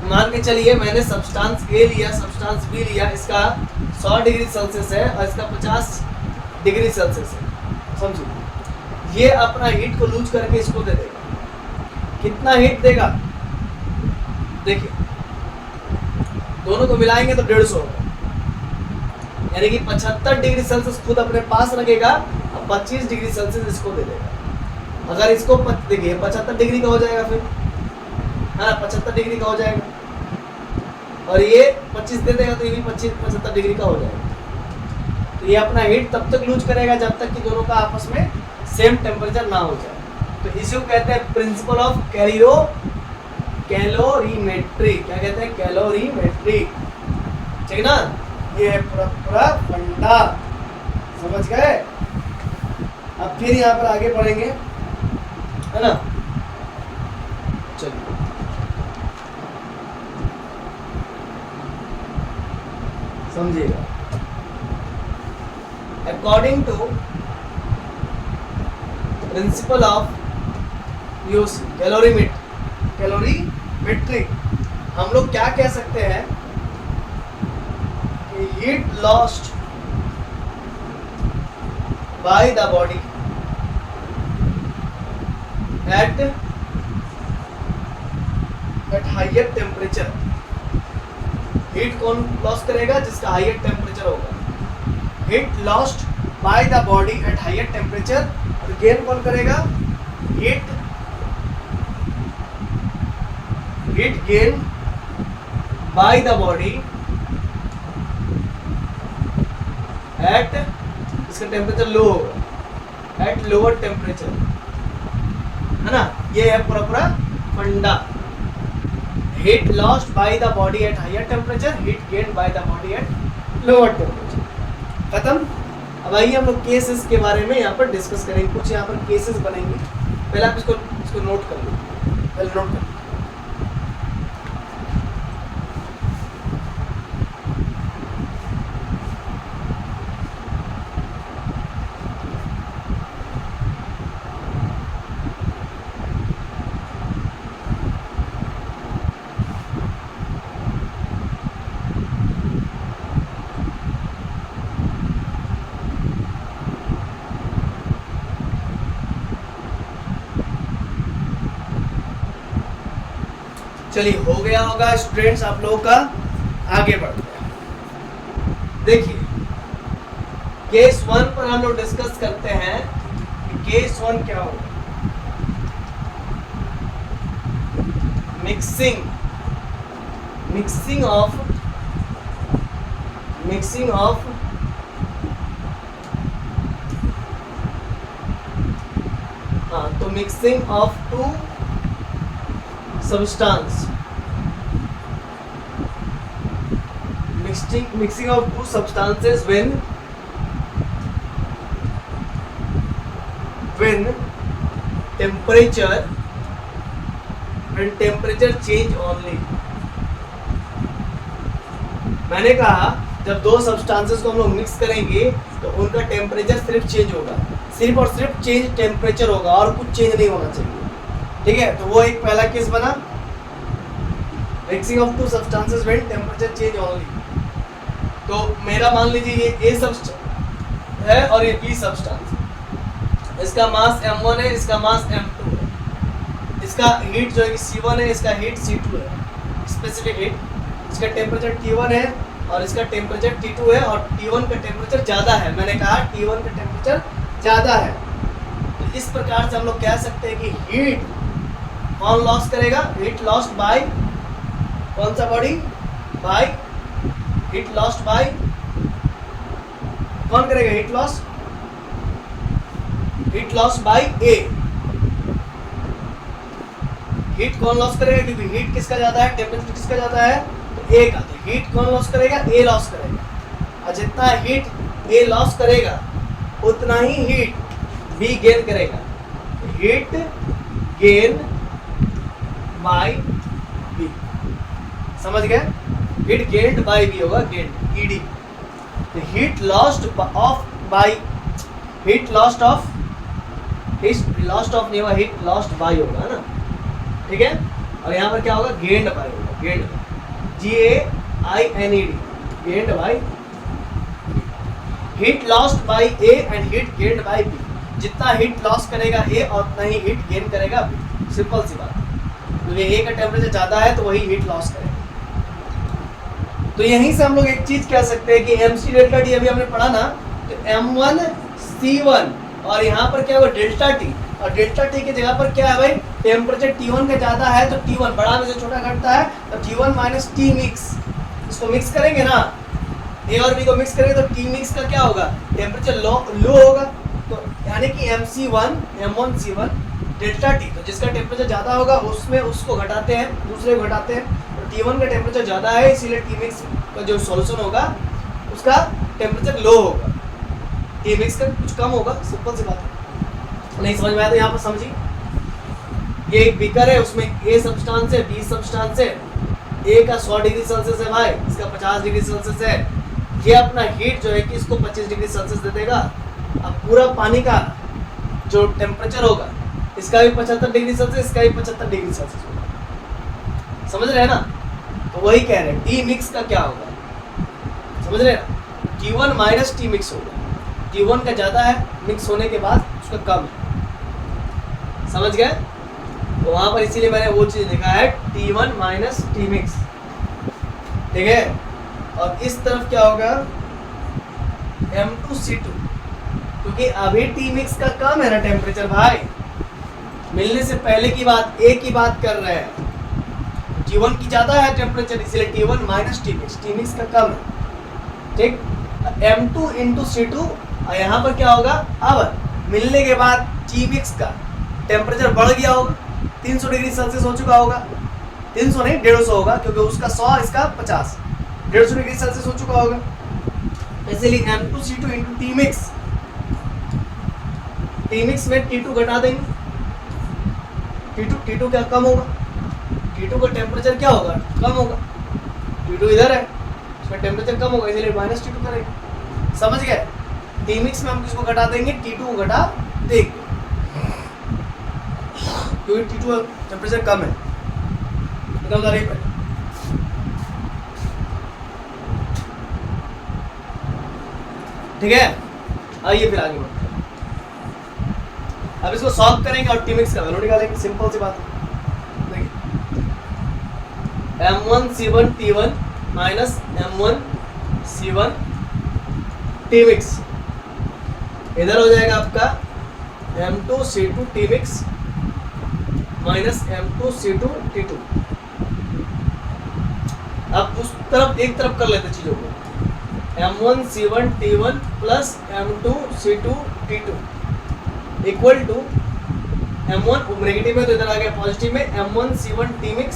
मान के चलिए मैंने सब्सटेंस ए लिया, सब्सटेंस बी लिया, इसका 100 डिग्री सेल्सियस है और इसका 50 डिग्री सेल्सियस है, समझिए। ये अपना हीट को लूज करके इसको दे देगा। कितना हीट देगा? देखिए, दोनों को मिलाएंगे तो 150 होगा, यानी कि 75 डिग्री सेल्सियस खुद अपने पास रखेगा और 25 डिग्री सेल्सियस इसको दे देगा। अगर इसको देखिए 75 डिग्री का हो जाएगा, फिर है ना, 75 डिग्री का हो जाएगा, और ये 25 दे देगा तो ये भी 75 डिग्री का हो जाएगा। तो ये अपना हीट तब तक लूज करेगा जब तक कि दोनों का आपस में सेम टेम्परेचर ना हो जाए। तो इसी को कहते हैं प्रिंसिपल ऑफ कैलोरीमेट्री। क्या कहते हैं? कैलोरीमेट्री, ठीक ना। ये है पूरा फंडा, समझ गए। अब फिर यहाँ पर आगे बढ़ेंगे, है ना। चलिए समझिएगा। According to principle of use calorimetry, हम लोग क्या कह सकते हैं कि heat lost by the body at higher temperature. Heat कौन लॉस करेगा? जिसका हायर टेम्परेचर होगा। Heat lost by the body at higher temperature, और गेन कौन करेगा? Heat heat gain by the body at, इसका टेम्परेचर लो होगा, एट लोअर टेम्परेचर, है ना, ये है पूरा पूरा फंडा। Heat lost by the body at higher temperature, heat gain by the body at lower temperature. खत्म। अब आइए हम लोग केसेस के बारे में यहाँ पर डिस्कस करेंगे, कुछ यहाँ पर केसेस बनेंगे। पहले आप इसको नोट कर लो, पहले नोट कर लो। चलिए हो गया होगा स्टूडेंट्स आप लोगों का। आगे बढ़ते हैं। देखिए केस 1 पर हम लोग डिस्कस करते हैं कि केस 1 क्या होगा। मिक्सिंग ऑफ हाँ, तो mixing of two substance, mixing of two substances when temperature change only। मैंने कहा जब दो सब्सटेंसेस को हम लोग मिक्स करेंगे तो उनका टेम्परेचर सिर्फ चेंज होगा, सिर्फ और सिर्फ चेंज टेम्परेचर होगा और कुछ चेंज नहीं होना चाहिए। ठीक है, तो वो एक पहला केस बना, mixing of to substances when temperature change only. तो मेरा मान लीजिए ये ए सब्सटेंस है और ये बी सब्सटेंस, इसका मास m1 है, इसका मास m2 है, इसका हीट जो है कि c1 है, इसका हीट c2 है, स्पेसिफिक हीट, इसका टेम्परेचर t1 है और इसका टेम्परेचर t2 है और t1 का टेम्परेचर ज़्यादा है। मैंने कहा t1 का टेम्परेचर ज़्यादा है। तो इस प्रकार से हम लोग कह सकते हैं कि हीट कौन लॉस करेगा, हीट लॉस्ट बाय कौन सा body, bye heat lost bye कौन करेगा, heat loss by A. Heat कौन लॉस करेगा, क्योंकि हीट किसका ज्यादा है, टेम्परेचर किसका ज्यादा है, तो ए का। तो हीट कौन लॉस करेगा, ए लॉस करेगा, और जितना हीट ए लॉस करेगा उतना ही हीट बी गेन करेगा। हीट गेन बाय बी, समझ गए, हीट गेन्ड बाय बी होगा, gained E. D heat lost of by, heat lost of नहीं होगा, हीट लॉस्ट बाय होगा ना, ठीक है। और यहाँ पर क्या होगा, गेन्ड बाय होगा, gained GAINED, gained by. Heat lost by A and heat gained by B, जितना हीट लॉस करेगा ए और उतना ही हीट गेन करेगा बी, सिंपल सी बात। तो ए का टेम्परेचर ज़्यादा है तो वही हीट लॉस करेगा। तो यहीं से हम लोग एक चीज़ कह सकते हैं कि MC डेल्टा टी अभी हमने पढ़ा ना, तो M1 C1 और यहाँ पर क्या होगा डेल्टा टी, और डेल्टा टी की जगह पर क्या है भाई, टेम्परेचर T1 का ज़्यादा है तो T1 बड़ा में से छोटा घटता है, तो T1 माइनस टी मिक्स, इसको मिक्स करेंगे ना, ए और बी को मिक्स करेंगे तो टी मिक्स का क्या होगा, टेम्परेचर लो होगा। तो यानी कि M1 C1 डेल्टा टी, तो जिसका टेम्परेचर ज़्यादा होगा उसमें उसको घटाते हैं, दूसरे को घटाते हैं। तो T1 का टेम्परेचर ज़्यादा है इसीलिए टी मिक्स का जो सॉल्यूशन होगा उसका टेम्परेचर लो होगा, टी मिक्स का कुछ कम होगा, सिंपल सी बात है। नहीं समझ में आया तो यहाँ पर समझिए, ये एक बीकर है, उसमें ए सब्सटेंस है, बी सब्सटेंस है, ए का 100 डिग्री सेल्सियस है भाई, इसका 50 डिग्री सेल्सियस है। ये अपना हीट जो है कि इसको 25 डिग्री सेल्सियस दे देगा। अब पूरा पानी का जो टेम्परेचर होगा इसका भी 75 डिग्री सेल्सियस, इसका भी 75 डिग्री सेल्सियस होगा, समझ रहे हैं ना। तो वही कह रहे हैं टी मिक्स का क्या होगा, समझ रहे हैं ना, T1 माइनस टी मिक्स होगा, T1 का ज़्यादा है मिक्स होने के बाद उसका कम है, समझ गए। तो वहाँ पर इसीलिए मैंने वो चीज़ लिखा है T1 माइनस टी मिक्स, ठीक है। और इस तरफ क्या होगा M2C2, क्योंकि अभी टी मिक्स का कम है ना टेम्परेचर भाई, मिलने से पहले की बात, ए की बात कर रहे हैं। T1 की ज़्यादा है टेम्परेचर, इसलिए T1 माइनस Tmix, Tmix का कम है, ठीक। M2 इंटू C2, और यहाँ पर क्या होगा, अब मिलने के बाद Tmix का टेम्परेचर बढ़ गया होगा, 300 डिग्री सेल्सियस हो चुका होगा, 300 नहीं 150 होगा, क्योंकि उसका 100 इसका 50, 150 डिग्री सेल्सियस हो चुका होगा, इसलिए M2C2 इंटू Tmix, Tmix में T2 घटा देंगे, T2 क्या कम होगा, T2 का टेम्परेचर क्या होगा, कम होगा, T2 इधर है, इसका टेम्परेचर कम होगा, इसलिए माइनस T2 करेंगे, समझ गए। Tmix में हम किसको घटा देंगे, T2 को घटा देंगे, क्योंकि T2 टेम्परेचर कम है, इतना बता रही है। ठीक है, आइए फिर आगे बढ़ते हैं। अब इसको सॉल्व करेंगे और Tmix का वैल्यू निकालेंगे, सिंपल सी बात है। देखिए M1C1 T1 minus M1C1 Tmix, इधर हो जाएगा आपका M2C2 Tmix minus M2C2 T2। अब उस तरफ एक तरफ कर लेते चीजों को, M1C1 T1 plus M2C2 T2 equal to M1 negative है तो इधर आ गया पॉजिटिव में, M1C1 Tmix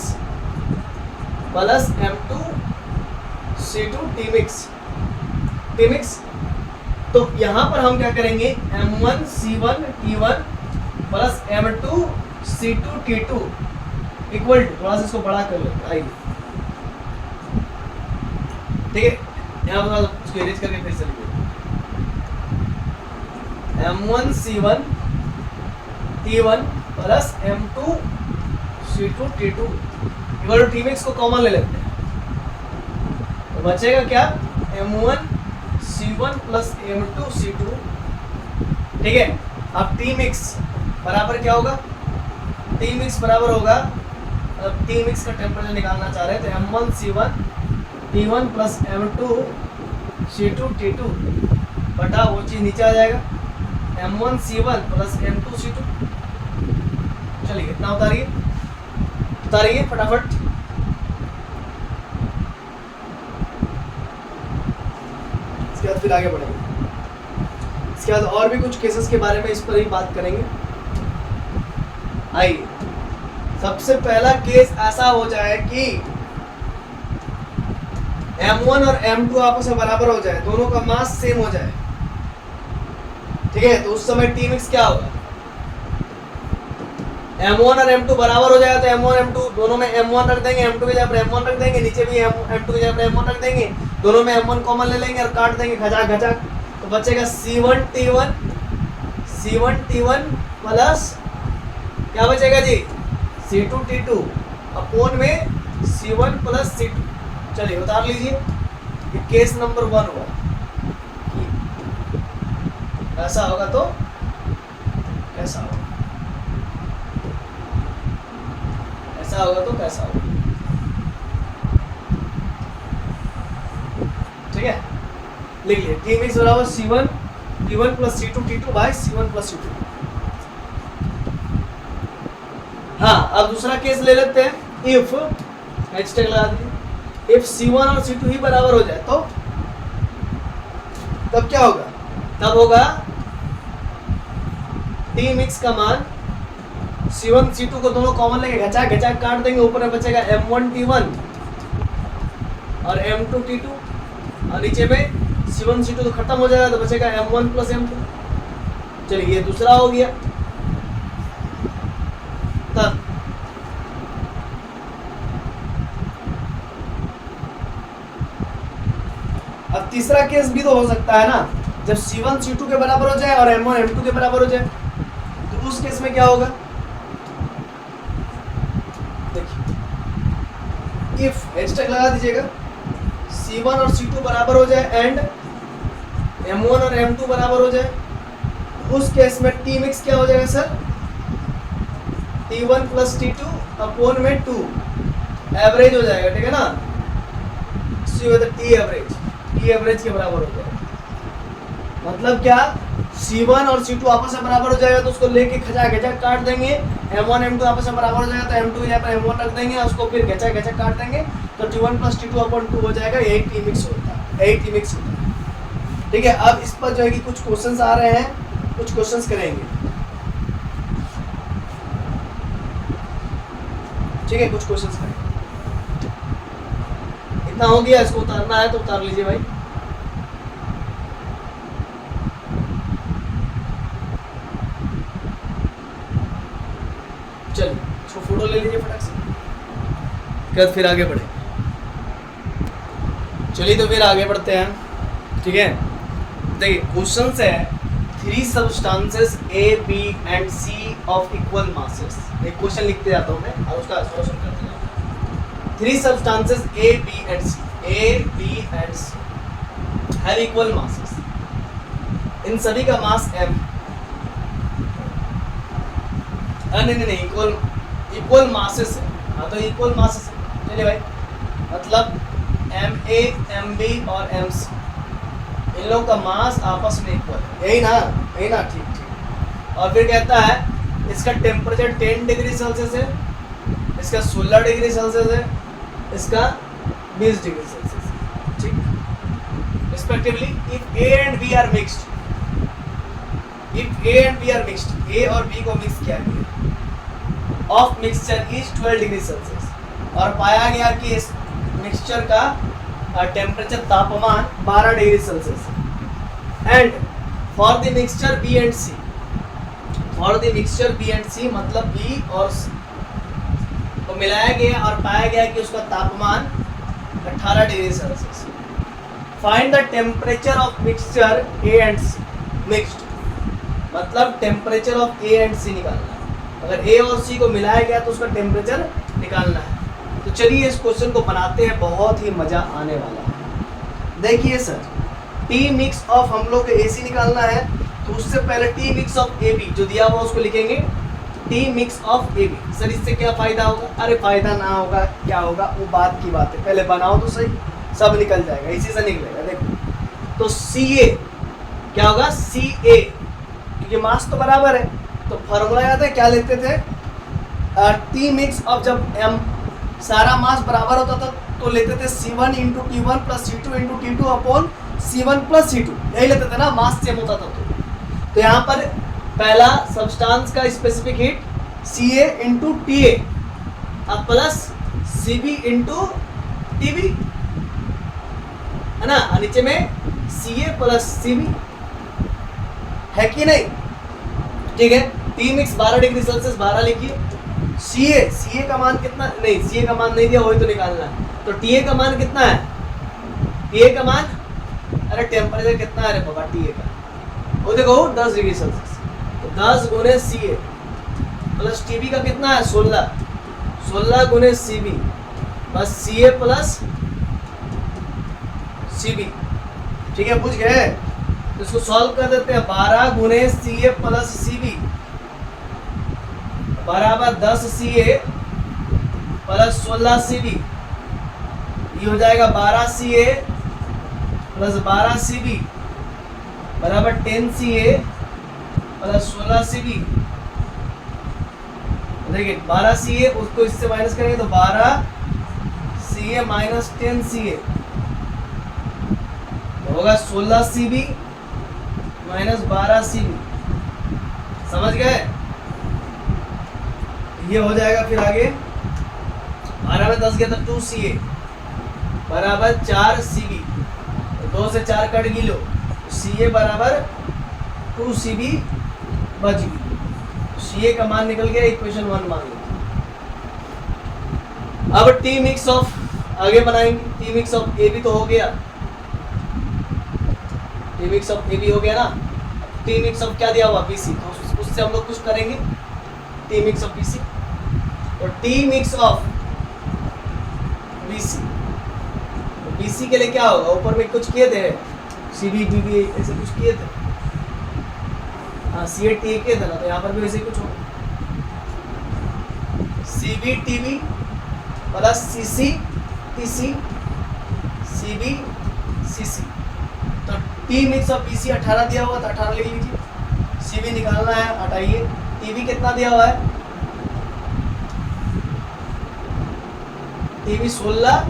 plus M2C2 Tmix। तो यहाँ पर हम क्या करेंगे, M1C1 T1 plus M2C2 T2 equal to, थोड़ा सा इसको बड़ा कर लेते हैं, आइए, ठीक है। यहाँ पर उसको इरेज करके फिर से लिखिए, M1C1 T1 plus M2C2 T2 equal to Tmix को कॉमन ले लेते हैं, तो बचेगा क्या, M1C1 प्लस M2C2, ठीक है। अब Tmix बराबर क्या होगा, Tmix बराबर होगा, अब Tmix का टेम्परेचर निकालना चाह रहे हैं तो M1C1 T1 plus M2C2 T2 बटा वो चीज़ नीचे आ जाएगा, M1C1 प्लस M2C2। चलिए कितना उतारिए फटाफट। इसके बाद फिर आगे बढ़ेंगे, इसके बाद और भी कुछ केसेस के बारे में इस पर ही बात करेंगे। आइए, सबसे पहला केस ऐसा हो जाए कि M1 और M2 आपस में बराबर हो जाए, दोनों का मास सेम हो जाए, ठीक है। तो उस समय Tmix क्या होगा, M1 और M2 बराबर हो जाएगा तो M1 M2 दोनों में M1 रख देंगे, M2 की जगह पर M1 रख देंगे, नीचे भी M2 की जगह पर M1 रख देंगे, दोनों में M1 कॉमन ले लेंगे और काट देंगे घचाक, तो बचेगा C1 T1 प्लस क्या बचेगा जी, C2 T2 अपोन में C1 प्लस C2। चलिए उतार लीजिए, ये केस नंबर 1 हुआ, ऐसा होगा तो कैसा होगा, ऐसा होगा तो कैसा होगा, ठीक है। लिख लिए Tmix बराबर C1 T1 plus C2 T2 bye C1 plus C2। हाँ, अब दूसरा केस ले लेते हैं, इफ हैशटैग लगा दीजिए, इफ C1 और C2 ही बराबर हो जाए तो तब क्या होगा, तब होगा Tmix का मान C1 C2 को दोनों कॉमन लेके घचाक काट देंगे, ऊपर में बचेगा M1 T1 और M2 T2 और नीचे में C1 C2 तो खत्म हो जाएगा तो बचेगा M1 प्लस M2। चलिए ये दूसरा हो गया। तब अब तीसरा केस भी तो हो सकता है ना, जब C1 C2 के बराबर हो जाए और M1 M2 के बराबर हो जाए, तो उस केस में क्या होगा, देखिए इफ हैशटैग लगा दीजिएगा, C1 और C2 बराबर हो जाए एंड M1 और M2 बराबर हो जाए, उस केस में Tmix क्या हो जाएगा sir, T1 plus T2 upon में 2 एवरेज हो जाएगा, ठीक है ना, T एवरेज के बराबर हो जाएगा। मतलब क्या, C1 और C2 आपस में बराबर हो जाएगा तो उसको लेके खचा खचा काट देंगे। M1 M2 आपस में बराबर हो जाएगा तो M2 यहाँ पर M1 रख देंगे, उसको फिर खचा खचा काट देंगे तो T1 प्लस T2/2 हो जाएगा। यही टी मिक्स होता है, यही टी मिक्स होता है। ठीक है, अब इस पर जो है कि कुछ क्वेश्चंस आ रहे हैं, कुछ क्वेश्चंस करेंगे। ठीक है, कुछ क्वेश्चंस करेंगे। इतना हो गया, इसको उतारना है तो उतार लीजिए भाई। चलिए इसको फोटो ले लीजिए फटाक से, क्या फिर आगे बढ़े। चलिए तो फिर आगे बढ़ते हैं। ठीक है, देखिए क्वेश्चन है 3 substances A, B and C of equal masses। एक क्वेश्चन लिखते जाता हूँ मैं और उसका सॉल्यूशन करते जाता हूँ। 3 substances A, B and C, A, B and C have equal masses। इन सभी का मास M, नहीं इक्वल मासेस है। हाँ तो इक्वल मासेस है। चलिए भाई, मतलब Ma, Mb और Mc, इन लोगों का मास आपस में इक्वल है, यही ना, ठीक। और फिर कहता है इसका टेम्परेचर 10 डिग्री सेल्सियस है, इसका 16 डिग्री सेल्सियस है, इसका 20 डिग्री सेल्सियस है। ठीक, respectively if A and B are mixed, A और B को मिक्स किया गया, of mixture is 12 degree Celsius, और पाया गया कि इस मिक्सचर का टेम्परेचर तापमान 12 डिग्री सेल्सियस है। And for the mixture B and C, मतलब B और C को मिलाया गया और पाया गया कि उसका तापमान 18 degree Celsius. Find the temperature of mixture A and C mixed, मतलब temperature of A and C निकालना है। अगर A और C को मिलाया गया तो उसका टेम्परेचर निकालना है। तो चलिए इस क्वेश्चन को बनाते हैं, बहुत ही मजा आने वाला है। देखिए सर, टी मिक्स ऑफ हम लोग को AC निकालना है, तो उससे पहले टी मिक्स ऑफ AB जो दिया हुआ उसको लिखेंगे T mix of AB। Sir इससे क्या फायदा होगा? अरे फायदा ना होगा, क्या होगा वो बात की बात है, पहले बनाओ तो सही, सब निकल जाएगा, इसी से निकलेगा। देखो तो CA क्या होगा, CA, क्योंकि मास तो बराबर है तो फॉर्मूला याद है क्या लेते थे, टी मिक्स ऑफ जब M सारा मास बराबर होता था तो लेते थे C1 into T1 plus C2 into T2 upon C1 plus C2, यही लेते थे ना, मास सेम होता था। तो यहाँ पर पहला सब्सटेंस का specific heat CA into TA अब प्लस CB इंटू TB है ना, नीचे में CA प्लस CB है कि नहीं। ठीक है, टी मिक्स 12 डिग्री सेल्सियस 12 लिखिए। CA का मान कितना, नहीं CA का मान नहीं दिया, वही तो निकालना है। तो TA का मान कितना है, TA का मान, अरे टेम्परेचर कितना है रे बाबा TA का, वो देखो 10 डिग्री सेल्सियस, तो 10 गुने CA प्लस TB का कितना है 16 गुने CB बस CA प्लस CB। ठीक है, बुझ गए। तो इसको सॉल्व कर देते हैं, 12 गुने CA प्लस CB बराबर 10 CA प्लस 16 CB, ये हो जाएगा 12 CA प्लस 12 CB बराबर 10 CA प्लस 16 CB। देखिए 12 CA, उसको इससे माइनस करेंगे तो 12 CA माइनस 10 CA तो होगा 16 CB माइनस 12 CB। समझ गए, ये हो जाएगा। फिर आगे 12 में 10 गया तो 2 CA बराबर 4 CB, तो 2 से 4 कट गिलो, CA बराबर 2 CB बच गई। CA का मान निकल गया, इक्वेशन 1 मान लो। अब टी मिक्स ऑफ आगे बनाएंगे, टी मिक्स ऑफ AB तो हो गया, टी मिक्स ऑफ AB हो गया ना। टी मिक्स ऑफ क्या दिया हुआ BC, तो उससे हम लोग कुछ करेंगे, टी मिक्स ऑफ BC। तो टी मिक्स ऑफ BC, तो BC के लिए क्या होगा, ऊपर में कुछ किए थे CB BB ऐसे कुछ किए थे, हाँ CA TA किए थे ना, तो यहाँ पर भी वैसे कुछ होगा CB TB plus CC TC CB CC। तो टी मिक्स ऑफ पीसी 18 दिया हुआ तो 18 लिख लीजिए। सीबी निकालना है, हटाइए। टीबी कितना दिया हुआ है? टीबी 16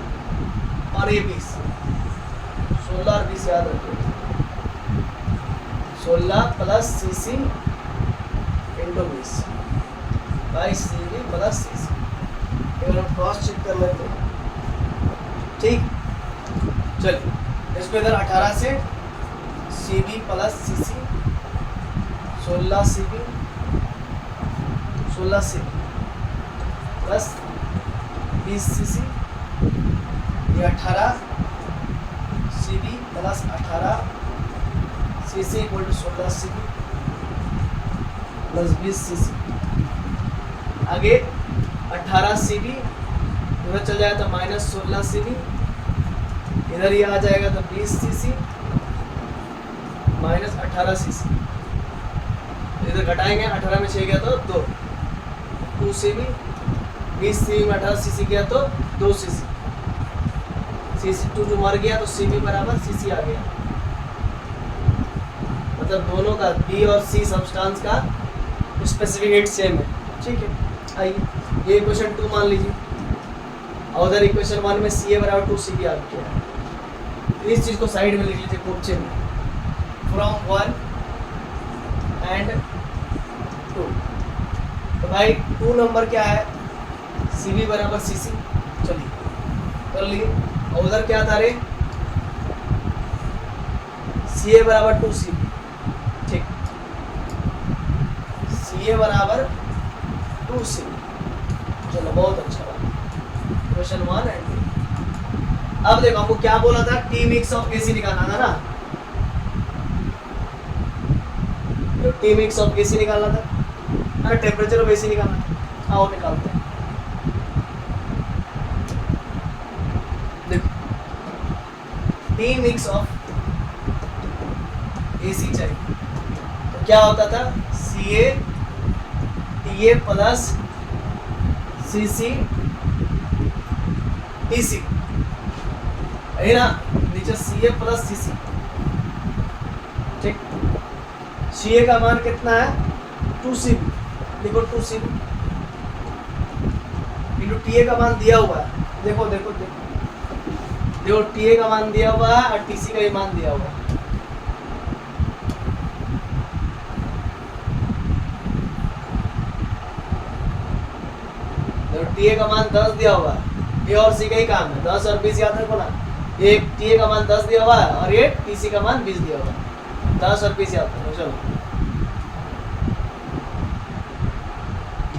और ये 20, 16 और 20 याद रखिए। 16 plus CC into 20 by CB plus CC. एक बार क्रॉस चेक कर लेते हैं, ठीक। चलिए इसको इधर 18 से CB plus CC, 16 CB 16 CB plus 20 CC, ये 18 CB plus 18 CC equal to 16 CB plus 20 CC. आगे 18 सीबी इधर चल जाएगा तो माइनस 16 सीबी, इधर ये आ जाएगा तो 20 सीसी माइनस 18 सीसी। इधर घटाएंगे, 18 में 6 गया तो 2 सीबी, 20 सीबी में 18 सीसी गया तो 2 सीसी, सीसी 2 जो मर गया तो सीबी बराबर सीसी आ गया। मतलब दोनों का बी और सी सब्सटेंस का स्पेसिफिक हीट सेम है, ठीक है। आइए ये इक्वेशन 2 मान लीजिए और उधर इक्वेशन 1 में सी ए बराबर 2 सी बी आ गया है। इस चीज़ को साइड में लिख लीजिए क्वेश्चन में, फ्रॉम 1 एंड 2। तो भाई 2 नंबर क्या है? सी बी बराबर सी सी, चलिए कर लिए। और उधर क्या था रे? सी ए बराबर 2 सी बी, ठीक। सी ए बराबर 2 सी बी, चलो बहुत अच्छा बात। Question 1 and 2। अब देखो हमको क्या बोला था? टी मिक्स ऑफ एसी निकालना था ना, तो टी मिक्स ऑफ एसी निकालना था, अरे टेम्परेचर ऑफ एसी निकालना था। आओ निकालते हैं। देखो टी मिक्स ऑफ एसी चाहिए तो क्या होता था? C A T A plus C C T C है ना, नीचे सी ए प्लस सी सी, ठीक। सी ए का मान कितना है? 2 सी बी, देखो 2 C B into T A का मान दिया हुआ है, देखो देखो देखो देखो टी ए का मान दिया हुआ है और टी सी का भी मान दिया हुआ है। टी ए का मान 10 दिया हुआ है, ए और सी का ही काम है, 10 और 20 याद रखो ना। ये टी ए का मान 10 दिया हुआ है और ये टी सी का मान 20 दिया हुआ है, 10 और 20 याद रखो। चलो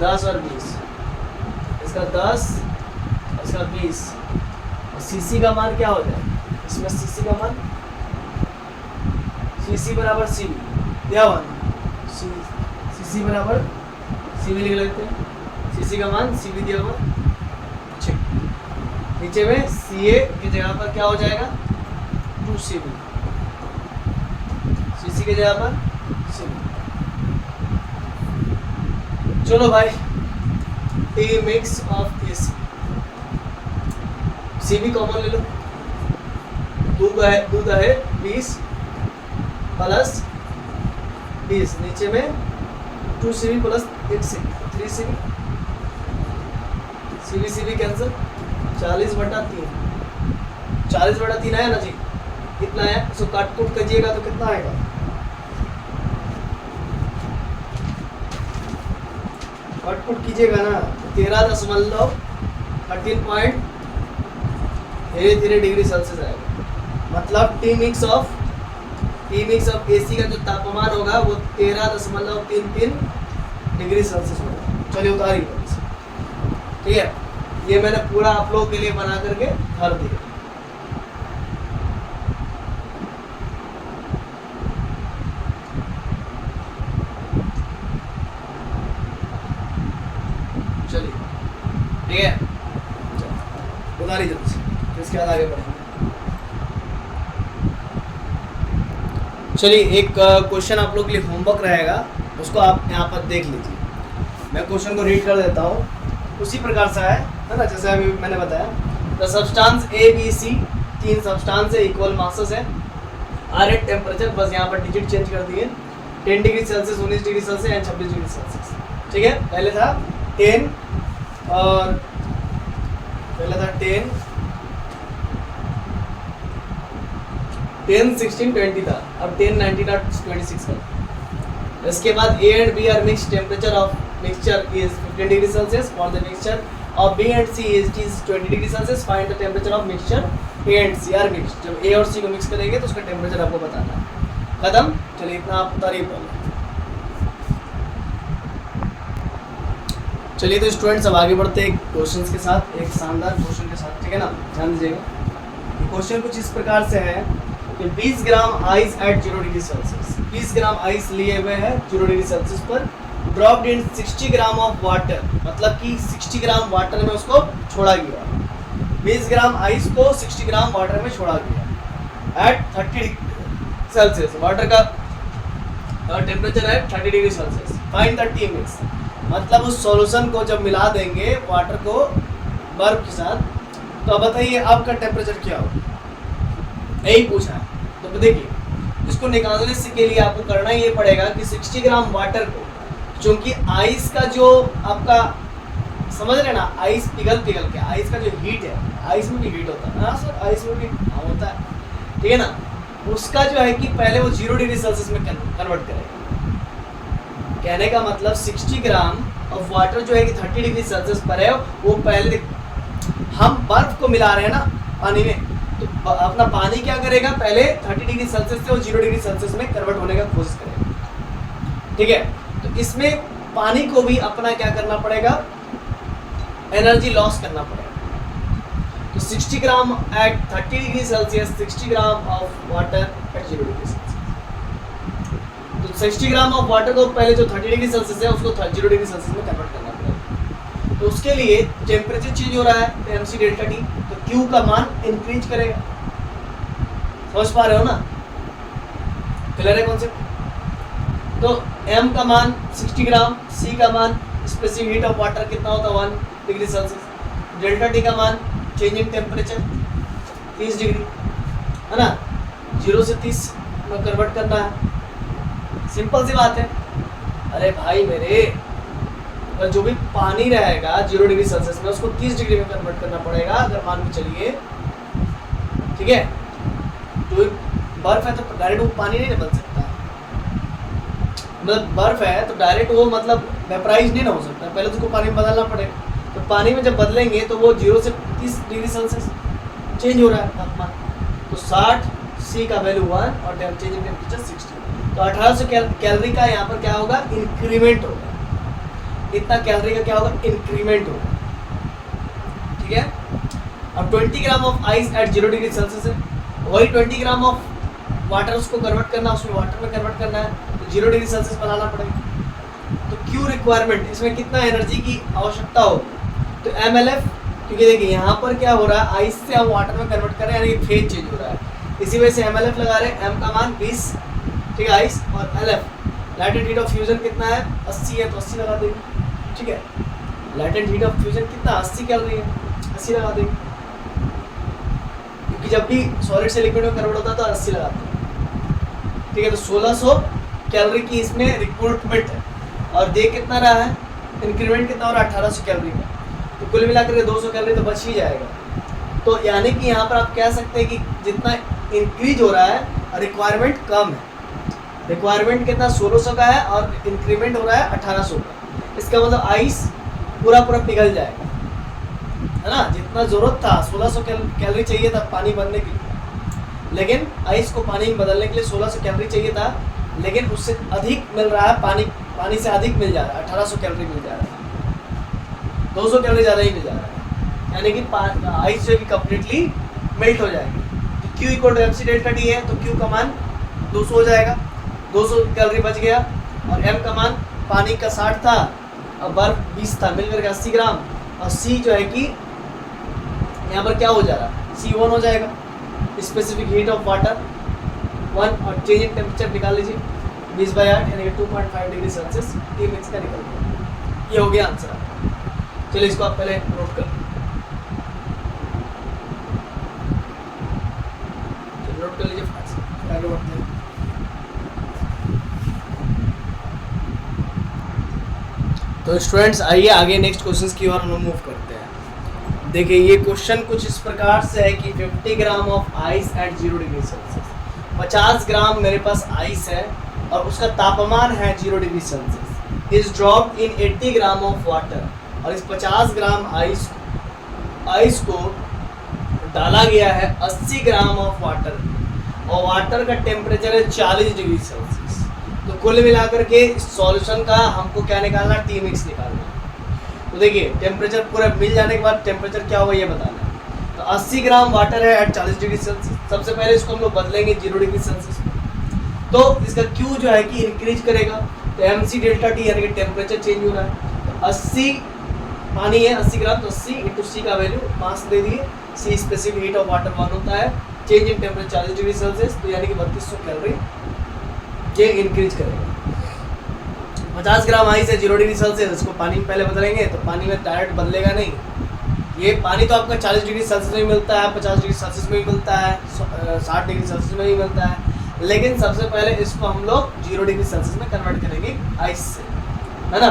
10 और 20, इसका 10 इसका 20 और सीसी का मान क्या हो जाए? इसमें सीसी का मान सीसी बराबर सी दिया हुआ, सीसी बराबर सी लिख लेते हैं। सीसी का मान सी दिया हुआ, ठीक। नीचे में सी ए की जगह पर क्या हो जाएगा? 2 सी बी, सी सी की जगह पर सी बी। चलो भाई T mix of A C, C B common ले लो, दूध है 20 प्लस 20, नीचे में 2 C B plus 1 C B, 3 C B, C B cancel, 40/3, 40/3 आया ना जी, कितना है? इसको काट कूट कीजिएगा तो कितना आएगा? काट कूट कीजिएगा ना, 13.13 धीरे धीरे डिग्री सेल्सियस आएगा। मतलब टी मिक्स ऑफ एसी का जो तापमान होगा वो 13.33 डिग्री सेल्सियस होगा। चलिए उतारिए, ठीक है। ये मैंने पूरा आप लोगों के लिए बना करके भर दिया। चलिए ठीक है, उतारिए जल्दी से, इसके बाद आगे बढ़ेंगे। चलिए एक क्वेश्चन आप लोग के लिए होमवर्क रहेगा, उसको आप यहाँ पर देख लीजिए। मैं क्वेश्चन को रीड कर देता हूँ, उसी प्रकार से है ना, जैसे अभी मैंने बताया। The substance A B C, 3 substance है, इक्वल मासेस है। आर एट टेम्परेचर, बस यहाँ पर डिजिट चेंज कर दिए, 10 degree Celsius, 19 degree Celsius and 26 degree Celsius. ठीक है, पहले था 10 और पहले था 10, 16, 20 था, अब 10, 19 और 26 का। इसके बाद A and B are mixed, temperature of mixture is 15 degree Celsius. For the mixture of B and C it is 20 degree Celsius. Find the temperature of mixture A and C are mixed. जब A और C को mix करेंगे तो उसका temperature आपको बताना है। खत्म, चलिए इतना आप तारीफ कर लो। चलिए तो स्टूडेंट्स अब आगे बढ़ते हैं क्वेश्चंस के साथ, एक शानदार क्वेश्चन के साथ, ठीक है ना, ध्यान दीजिएगा। क्वेश्चन कुछ इस प्रकार से है कि 20 gram ice eight 0 degree Celsius, 20 gram ice लिए हुए हैं 0 डिग्री सेल्सियस पर, dropped in 60 gram of water, मतलब कि 60 ग्राम वाटर में उसको छोड़ा गया। 20 ग्राम आइस को 60 ग्राम वाटर में छोड़ा गया एट 30 डिग्री सेल्सियस, वाटर का टेम्परेचर है 30 degree Celsius. Find the T mix, मतलब उस सॉल्यूशन को जब मिला देंगे वाटर को बर्फ के साथ, तो अब बताइए आपका टेम्परेचर क्या होगा, यही पूछा है। तो देखिए इसको निकालने से के लिए आपको करना ये पड़ेगा कि 60 ग्राम वाटर को, क्योंकि आइस का जो आपका समझ रहे ना, आइस पिघल के आइस का जो हीट है, आइस में भी हीट होता है ना सर, आइस में भी होता है, ठीक है ना, उसका जो है कि पहले वो 0 डिग्री सेल्सियस में कन्वर्ट करेगा। कहने का मतलब 60 ग्राम ऑफ वाटर जो है कि 30 डिग्री सेल्सियस पर है, वो पहले हम बर्फ को मिला रहे हैं ना पानी में, तो अपना पानी क्या करेगा, पहले 30 डिग्री सेल्सियस से वो 0 डिग्री सेल्सियस में कन्वर्ट होने का कोशिश करेगा। ठीक है, तो इसमें पानी को भी अपना क्या करना पड़ेगा, एनर्जी लॉस करना पड़ेगा। तो 60 gram at 30 degree Celsius, 60 gram of water at 0 degree Celsius. तो 60 ग्राम ऑफ वाटर को पहले जो 30 डिग्री सेल्सियस है उसको 0 डिग्री सेल्सियस में कन्वर्ट करना पड़ेगा। तो उसके लिए टेम्परेचर चेंज हो रहा है, mc डेल्टा टी, तो Q का मान इंक्रीज करेगा। समझ पा रहे हो ना, क्लियर है कॉन्सेप्ट। तो M का मान 60 ग्राम, C का मान स्पेसिफिक हीट ऑफ वाटर कितना होता है 1 डिग्री सेल्सियस, डेल्टा टी का मान चेंज इन टेम्परेचर 30 डिग्री, है ना, 0 से 30 में कन्वर्ट करना है, सिंपल सी बात है। अरे भाई मेरे, और जो भी पानी रहेगा 0 डिग्री सेल्सियस में उसको 30 डिग्री में कन्वर्ट करना पड़ेगा, अगर मान के चलिए, ठीक है। तो बर्फ है तो डायरेक्ट वो पानी नहीं बन सकता, मतलब बर्फ है तो डायरेक्ट वो मतलब वेपराइज नहीं ना हो सकता, पहले तो उसको पानी में बदलना पड़ेगा। तो पानी में जब बदलेंगे तो वो 0 से 30 डिग्री सेल्सियस चेंज हो रहा है तापमान, तो 60, C का वैल्यू 1 और चेंज इन टेम्परेचर 60, तो 1800 कैलोरी का यहाँ पर क्या होगा, इंक्रीमेंट होगा। इतना कैलोरी का क्या होगा, इंक्रीमेंट होगा, ठीक है। अब 20 ग्राम of ice eight 0 degree Celsius है, वही 20 ग्राम ऑफ वाटर उसको कन्वर्ट करना, उसमें वाटर में कन्वर्ट करना है, तो 0 डिग्री सेल्सियस बनाना पड़ेगा। तो Q रिक्वायरमेंट, इसमें कितना एनर्जी की आवश्यकता हो, तो MLF, क्योंकि देखिए यहाँ पर क्या हो रहा है, आइस से हम वाटर में कन्वर्ट कर रहे हैं, यानी फेज चेंज हो रहा है, इसी वजह से MLF लगा रहे हैं। M का मान 20, ठीक है, आइस, और LF latent heat of fusion कितना है, 80 है, तो 80 लगा देंगे, ठीक है। लैटेंट हीट ऑफ फ्यूजन कितना, 80 कैलोरी है, 80 लगा देंगे, क्योंकि जब भी सॉलिड से लिक्विड में कन्वर्ट होता है तो 80 लगाते हैं, ठीक है। तो 1600 कैलोरी की इसमें रिक्रूटमेंट है, और दे कितना रहा है, इंक्रीमेंट कितना हो रहा है, 1800 कैलोरी का, तो कुल मिलाकर के 200 कैलोरी तो बच ही जाएगा। तो यानी कि यहाँ पर आप कह सकते हैं कि जितना इंक्रीज हो रहा है रिक्वायरमेंट कम है, रिक्वायरमेंट कितना 1600 का है और इंक्रीमेंट हो रहा है 1800 का, इसका मतलब आइस पूरा पिघल जाएगा, है ना। जितना ज़रूरत था 1600 कैलोरी चाहिए था पानी बनने के लिए, लेकिन आइस को पानी में बदलने के लिए 1600 कैलोरी चाहिए था, लेकिन उससे अधिक मिल रहा है, पानी से अधिक मिल जा रहा है, 1800 कैलोरी मिल जा रहा है, 200 कैलोरी ज़्यादा ही मिल जा रहा है, यानी कि आइस जो है कम्प्लीटली मेल्ट हो जाएगी। तो Q equal to MC delta T है, तो Q का मान 200 हो जाएगा, 200 कैलोरी बच गया, और M का मान पानी का 60 था और बर्फ 20 था, मिलकर के 80 ग्राम, और C जो है कि यहाँ पर क्या हो जा रहा है, C 1 हो जाएगा, स्पेसिफिक हीट ऑफ वाटर 1, और चेंज इन टेम्परेचर निकाल लीजिए 20/8 यानी कि 2.5 डिग्री सेल्सियस, टी मिक्स का निकल गया। ये हो गया आंसर। चलिए इसको आप पहले नोट कर लीजिए, आगे बढ़ते तो स्टूडेंट्स आइए आगे नेक्स्ट क्वेश्चंस की ओर हम लोग मूव करते हैं। देखिए ये क्वेश्चन कुछ इस प्रकार से है कि 50 ग्राम of ice eight 0 degree Celsius, 50 ग्राम मेरे पास आइस है और उसका तापमान है 0 degree Celsius, is dropped in 80 gram of water, और इस 50 ग्राम आइस को डाला गया है 80 ग्राम ऑफ वाटर, और वाटर का टेम्परेचर है 40 डिग्री सेल्सियस। तो कुल मिलाकर के सॉल्यूशन का हमको क्या निकालना है, टी मिक्स निकालना है। तो देखिए टेम्परेचर पूरा मिल जाने के बाद टेम्परेचर क्या होगा ये बताना है। तो 80 ग्राम वाटर है एट 40 डिग्री सेल्सियस, सबसे पहले इसको हम लोग बदलेंगे 0 डिग्री सेल्सियस में, तो इसका क्यू जो है कि इंक्रीज करेगा, तो एम सी डेल्टा टी यानी कि टेम्परेचर चेंज हो रहा है। तो 80 पानी है 80 ग्राम, तो 80 इंटू सी का वैल्यू मास दे दिए, सी स्पेसिफिक हीट ऑफ वाटर 1 होता है, change in temperature 40 degree Celsius, तो यानी कि 3200 कैलोरी ये इंक्रीज करेगा। 50 ग्राम आइस है 0 डिग्री सेल्सियस, इसको पानी में पहले बदलेंगे, तो पानी में डायरेक्ट बदलेगा नहीं, ये पानी तो आपका 40 डिग्री सेल्सियस में भी मिलता है, 50 डिग्री सेल्सियस में भी मिलता है, 60 डिग्री सेल्सियस में भी मिलता है, लेकिन सबसे पहले इसको हम लोग 0 डिग्री सेल्सियस में कन्वर्ट करेंगे आइस से, है ना।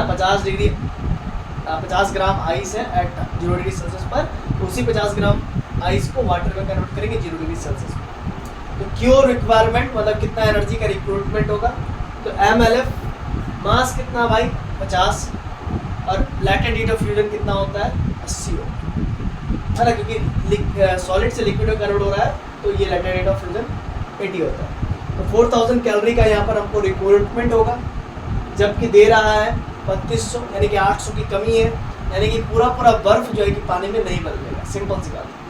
50 ग्राम आइस है एट 0 डिग्री सेल्सियस पर, उसी 50 ग्राम आइस को वाटर में कन्वर्ट करेंगे 0 डिग्री सेल्सियस में। तो क्यू रिक्वायरमेंट मतलब कितना एनर्जी का रिक्रूटमेंट होगा, तो MLF मास कितना भाई 50, और लैटेंट हीट ऑफ फ्यूजन कितना होता है 80 होता है ना, क्योंकि सॉलिड से लिक्विड में कन्वर्ट हो रहा है, तो ये लैटेंट हीट ऑफ फ्यूजन 80 होता है। तो 4000 कैलोरी का यहाँ पर हमको रिक्रूटमेंट होगा, जबकि दे रहा है 3200, यानी कि 800 की कमी है, यानी कि पूरा बर्फ जो है कि पानी में नहीं बदलेगा, सिंपल सी बात है।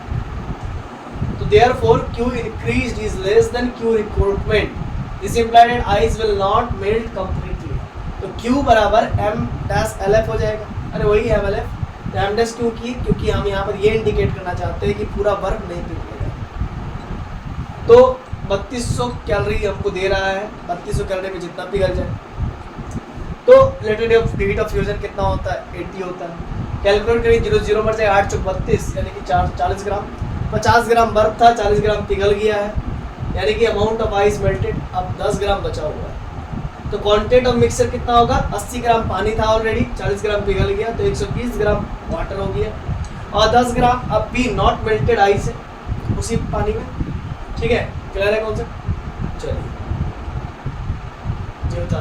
तो therefore Q increased is less than Q recruitment. This implied that ice will not melt completely. तो Q बराबर M dash LF हो जाएगा, अरे वही है MLF, तो M dash क्यों की, क्योंकि हम यहाँ पर ये इंडिकेट करना चाहते हैं कि पूरा बर्फ नहीं पिघलेगा। तो 3200 कैलोरी हमको दे रहा है, 3200 कैलोरी में जितना पिघल जाए, तो लेटेंट हीट ऑफ फ्यूजन कितना होता है 80 होता है। कैलकुलेट करिए 0 0 बढ़ जाएगा 8 चौक 32, यानी कि 40 ग्राम, 50 ग्राम बर्फ था 40 ग्राम पिघल गया है, यानी कि अमाउंट ऑफ आइस मेल्टेड अब 10 ग्राम बचा हुआ है। तो क्वांटिटी ऑफ मिक्सचर कितना होगा, 80 ग्राम पानी था ऑलरेडी, 40 ग्राम पिघल गया, तो 120 ग्राम वाटर हो गया, और 10 ग्राम अब भी नॉट मेल्टेड आइस है उसी पानी में, ठीक है। क्लियर है कॉन्सेप्ट, चलिए जी बता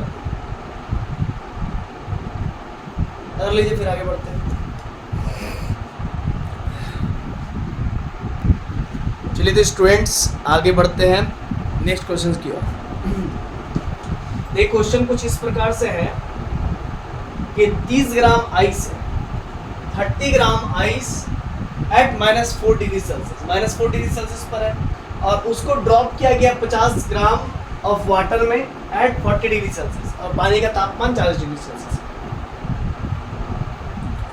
कर लीजिए, फिर आगे बढ़ते हैं। चलिए तो स्टूडेंट्स आगे बढ़ते हैं नेक्स्ट क्वेश्चन की ओर। ये क्वेश्चन कुछ इस प्रकार से है कि 30 ग्राम आइस है, 30 gram ice eight -4 degree Celsius, -4 degree Celsius पर है, और उसको ड्रॉप किया गया 50 ग्राम ऑफ वाटर में एट 40 डिग्री सेल्सियस, और पानी का तापमान 40 degree Celsius.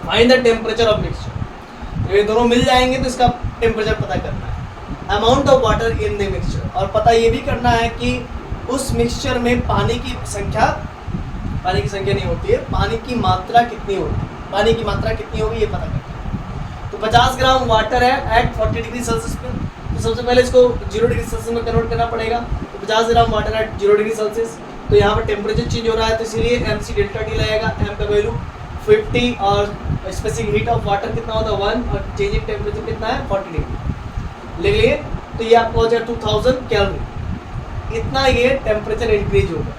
Find the temperature of mixture, तो ये दोनों मिल जाएंगे तो इसका टेम्परेचर पता करना है। Amount of water in the mixture, और पता ये भी करना है कि उस मिक्सचर में पानी की संख्या नहीं होती है, पानी की मात्रा कितनी होगी, पानी की मात्रा कितनी होगी ये पता करना है। तो 50 ग्राम वाटर है एट 40 डिग्री सेल्सियस पे, तो सबसे पहले इसको 0 डिग्री सेल्सियस में कन्वर्ट करना पड़ेगा। तो 50 gram water at 0 degree Celsius, तो यहाँ पर टेम्परेचर चेंज हो रहा है, तो इसीलिए MC डेल्टा टी लगेगा, M का वैल्यू 50, और स्पेसिफिक हीट ऑफ वाटर कितना होता है 1, और चेंज इन टेम्परेचर कितना है 40 डिग्री लिख लिए। तो ये आपको हो जाए 2000 कैलोरी, इतना ये टेम्परेचर इंक्रीज होगा।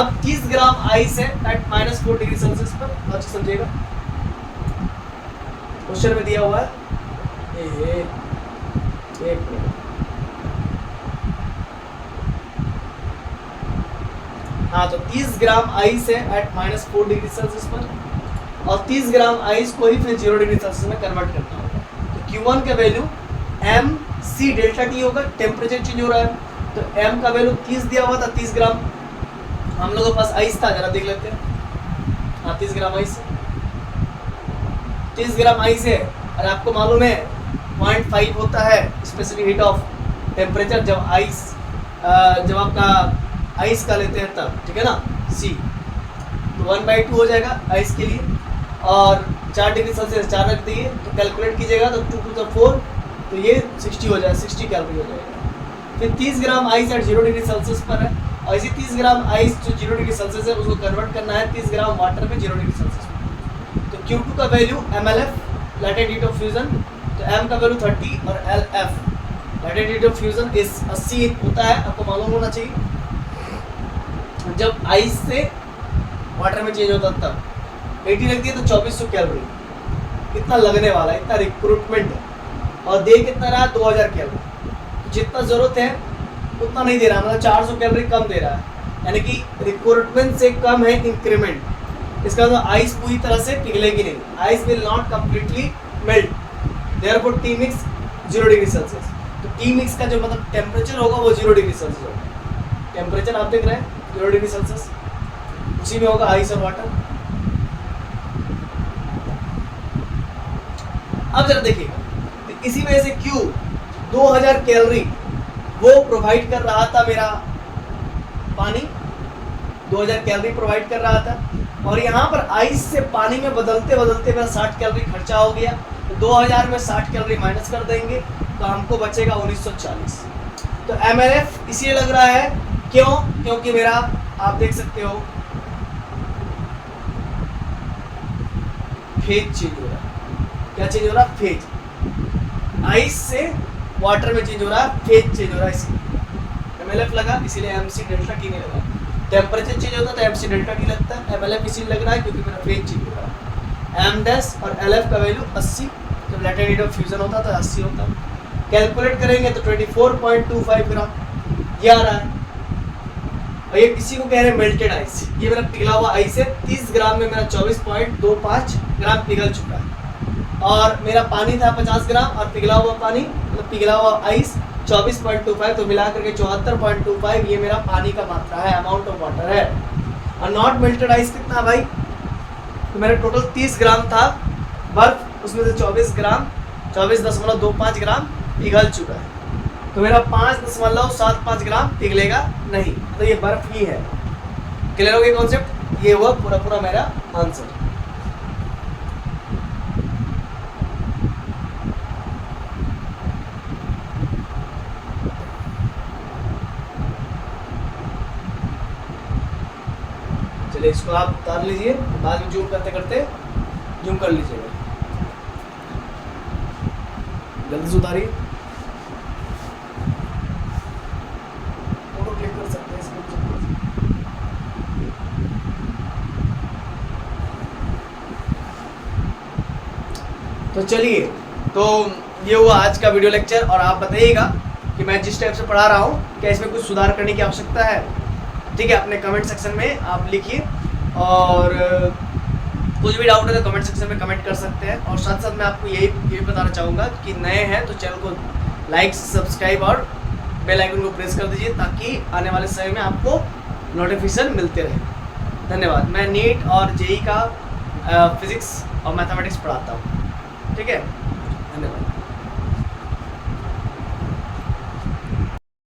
अब 30 ग्राम आइस है एट -4 डिग्री सेल्सियस पर, अच्छे समझिएगा, क्वेश्चन में दिया हुआ है, एक मिनट, हाँ, तो 30 ग्राम आइस है एट -4 डिग्री सेल्सियस पर, और 30 ग्राम आइस को ही फिर 0 डिग्री सेल्सियस में कन्वर्ट करना होगा। तो Q1 का वैल्यू MC डेल्टा टी होगा, टेम्परेचर चेंज हो रहा है, तो M का वैल्यू 30 दिया हुआ था, 30 ग्राम हम लोगों के पास आइस था, जरा देख लेते हैं। हाँ 30 ग्राम आइस है, 30 ग्राम आइस है, और आपको मालूम है 0.5 होता है स्पेसिफिक हीट ऑफ टेम्परेचर जब आइस जब आपका आइस का लेते हैं तब, ठीक है ना, C, तो 1/2 हो जाएगा आइस के लिए, और 4 डिग्री सेल्सियस 4 रख दिए, तो कैलकुलेट कीजिएगा तो 2 to the 4, तो ये 60 हो जाए, 60 कैलोरी हो जाएगा। फिर 30 gram ice eight 0 degree Celsius पर है, और इसी 30 ग्राम आइस जो 0 डिग्री सेल्सियस है उसको कन्वर्ट करना है 30 ग्राम वाटर में 0 डिग्री सेल्सियस में, Q2 का value MLF latent heat of fusion, तो M का वैल्यू 30 और LF latent heat of fusion इस 80 होता है, आपको मालूम होना चाहिए। जब आइस से वाटर में चेंज होता तब 80 लगती है तो 2400 कैलोरी, इतना लगने वाला है, इतना रिक्रूटमेंट है, और दे कितना रहा है 2000 कैलोरी, जितना ज़रूरत है उतना नहीं दे रहा, मतलब 400 कैलोरी कम दे रहा है, यानी कि रिक्रूटमेंट से कम है इंक्रीमेंट। इसका मतलब आइस पूरी तरह से पिघलेगी नहीं, ice will not completely melt, therefore T mix 0 degree Celsius. तो टी मिक्स का जो मतलब टेम्परेचर होगा वो 0 डिग्री सेल्सियस होगा। टेम्परेचर आप देख रहे हैं 0 डिग्री सेल्सियस, उसी में होगा आइस और वाटर। अब जरा देखिएगा, तो इसी वजह से Q 2000 कैलोरी वो प्रोवाइड कर रहा था, मेरा पानी 2000 कैलोरी प्रोवाइड कर रहा था, और यहाँ पर आइस से पानी में बदलते बदलते मेरा 60 कैलोरी खर्चा हो गया। तो 2000 में 60 कैलोरी माइनस कर देंगे तो हमको बचेगा 1940। तो MLF इसलिए लग रहा है, क्यों? क्योंकि मेरा आप देख सकते हो फेज चेंज हो रहा है। क्या चेंज हो रहा है? फेज। आइस से वाटर में चेंज हो रहा है, फेज चेंज हो रहा है, इसलिए MLF लगा, इसीलिए MC डेल्टा की नहीं लगा। टेम्परेचर चेंज होता है तो MC डेल्टा की लगता है, MLF इसीलिए लग रहा है क्योंकि मेरा फेज चेंज हो रहा है। M डैश और LF का वैल्यू 80, जब लैटेंट हीट ऑफ फ्यूजन होता था 80 होता है। कैलकुलेट करेंगे तो 24.25 ग्राम ये आ रहा है, और ये किसी को कह रहे हैं मेल्टेड आइस, ये मेरा पिघला हुआ आइस है। 30 ग्राम में मेरा 24.25 ग्राम पिघल चुका है, और मेरा पानी था 50 ग्राम, और पिघला हुआ पानी मतलब पिघला हुआ आइस 24.25, तो मिला करके 74.25 ये मेरा पानी का मात्रा है, अमाउंट ऑफ वाटर है। और नॉट मेल्टेड आइस कितना भाई? तो मेरा टोटल 30 ग्राम था बर्फ, उसमें से 24.25 ग्राम पिघल चुका है, तो मेरा 5.75 ग्राम पिघलेगा नहीं, तो ये बर्फ ही है। क्लियर हो गया कॉन्सेप्ट? ये हुआ पूरा पूरा मेरा आंसर। चलिए इसको आप उतार लीजिए, बाद में जूम करते करते जूम कर लीजिएगा, जल्दी से उतारिए। फोटो क्लिक कर सकते हैं इसको। तो चलिए, तो ये हुआ आज का वीडियो लेक्चर, और आप बताइएगा कि मैं जिस टाइप से पढ़ा रहा हूँ क्या इसमें कुछ सुधार करने की आवश्यकता है। ठीक है, अपने कमेंट सेक्शन में आप लिखिए, और कुछ भी डाउट है तो कमेंट सेक्शन में कमेंट कर सकते हैं। और साथ साथ मैं आपको यही बताना चाहूँगा कि नए हैं तो चैनल को लाइक, सब्सक्राइब और बेल आइकन को प्रेस कर दीजिए, ताकि आने वाले समय में आपको नोटिफिकेशन मिलते रहे। धन्यवाद। मैं नीट और जेई का फिजिक्स और मैथमेटिक्स पढ़ाता हूँ। ठीक है, धन्यवाद।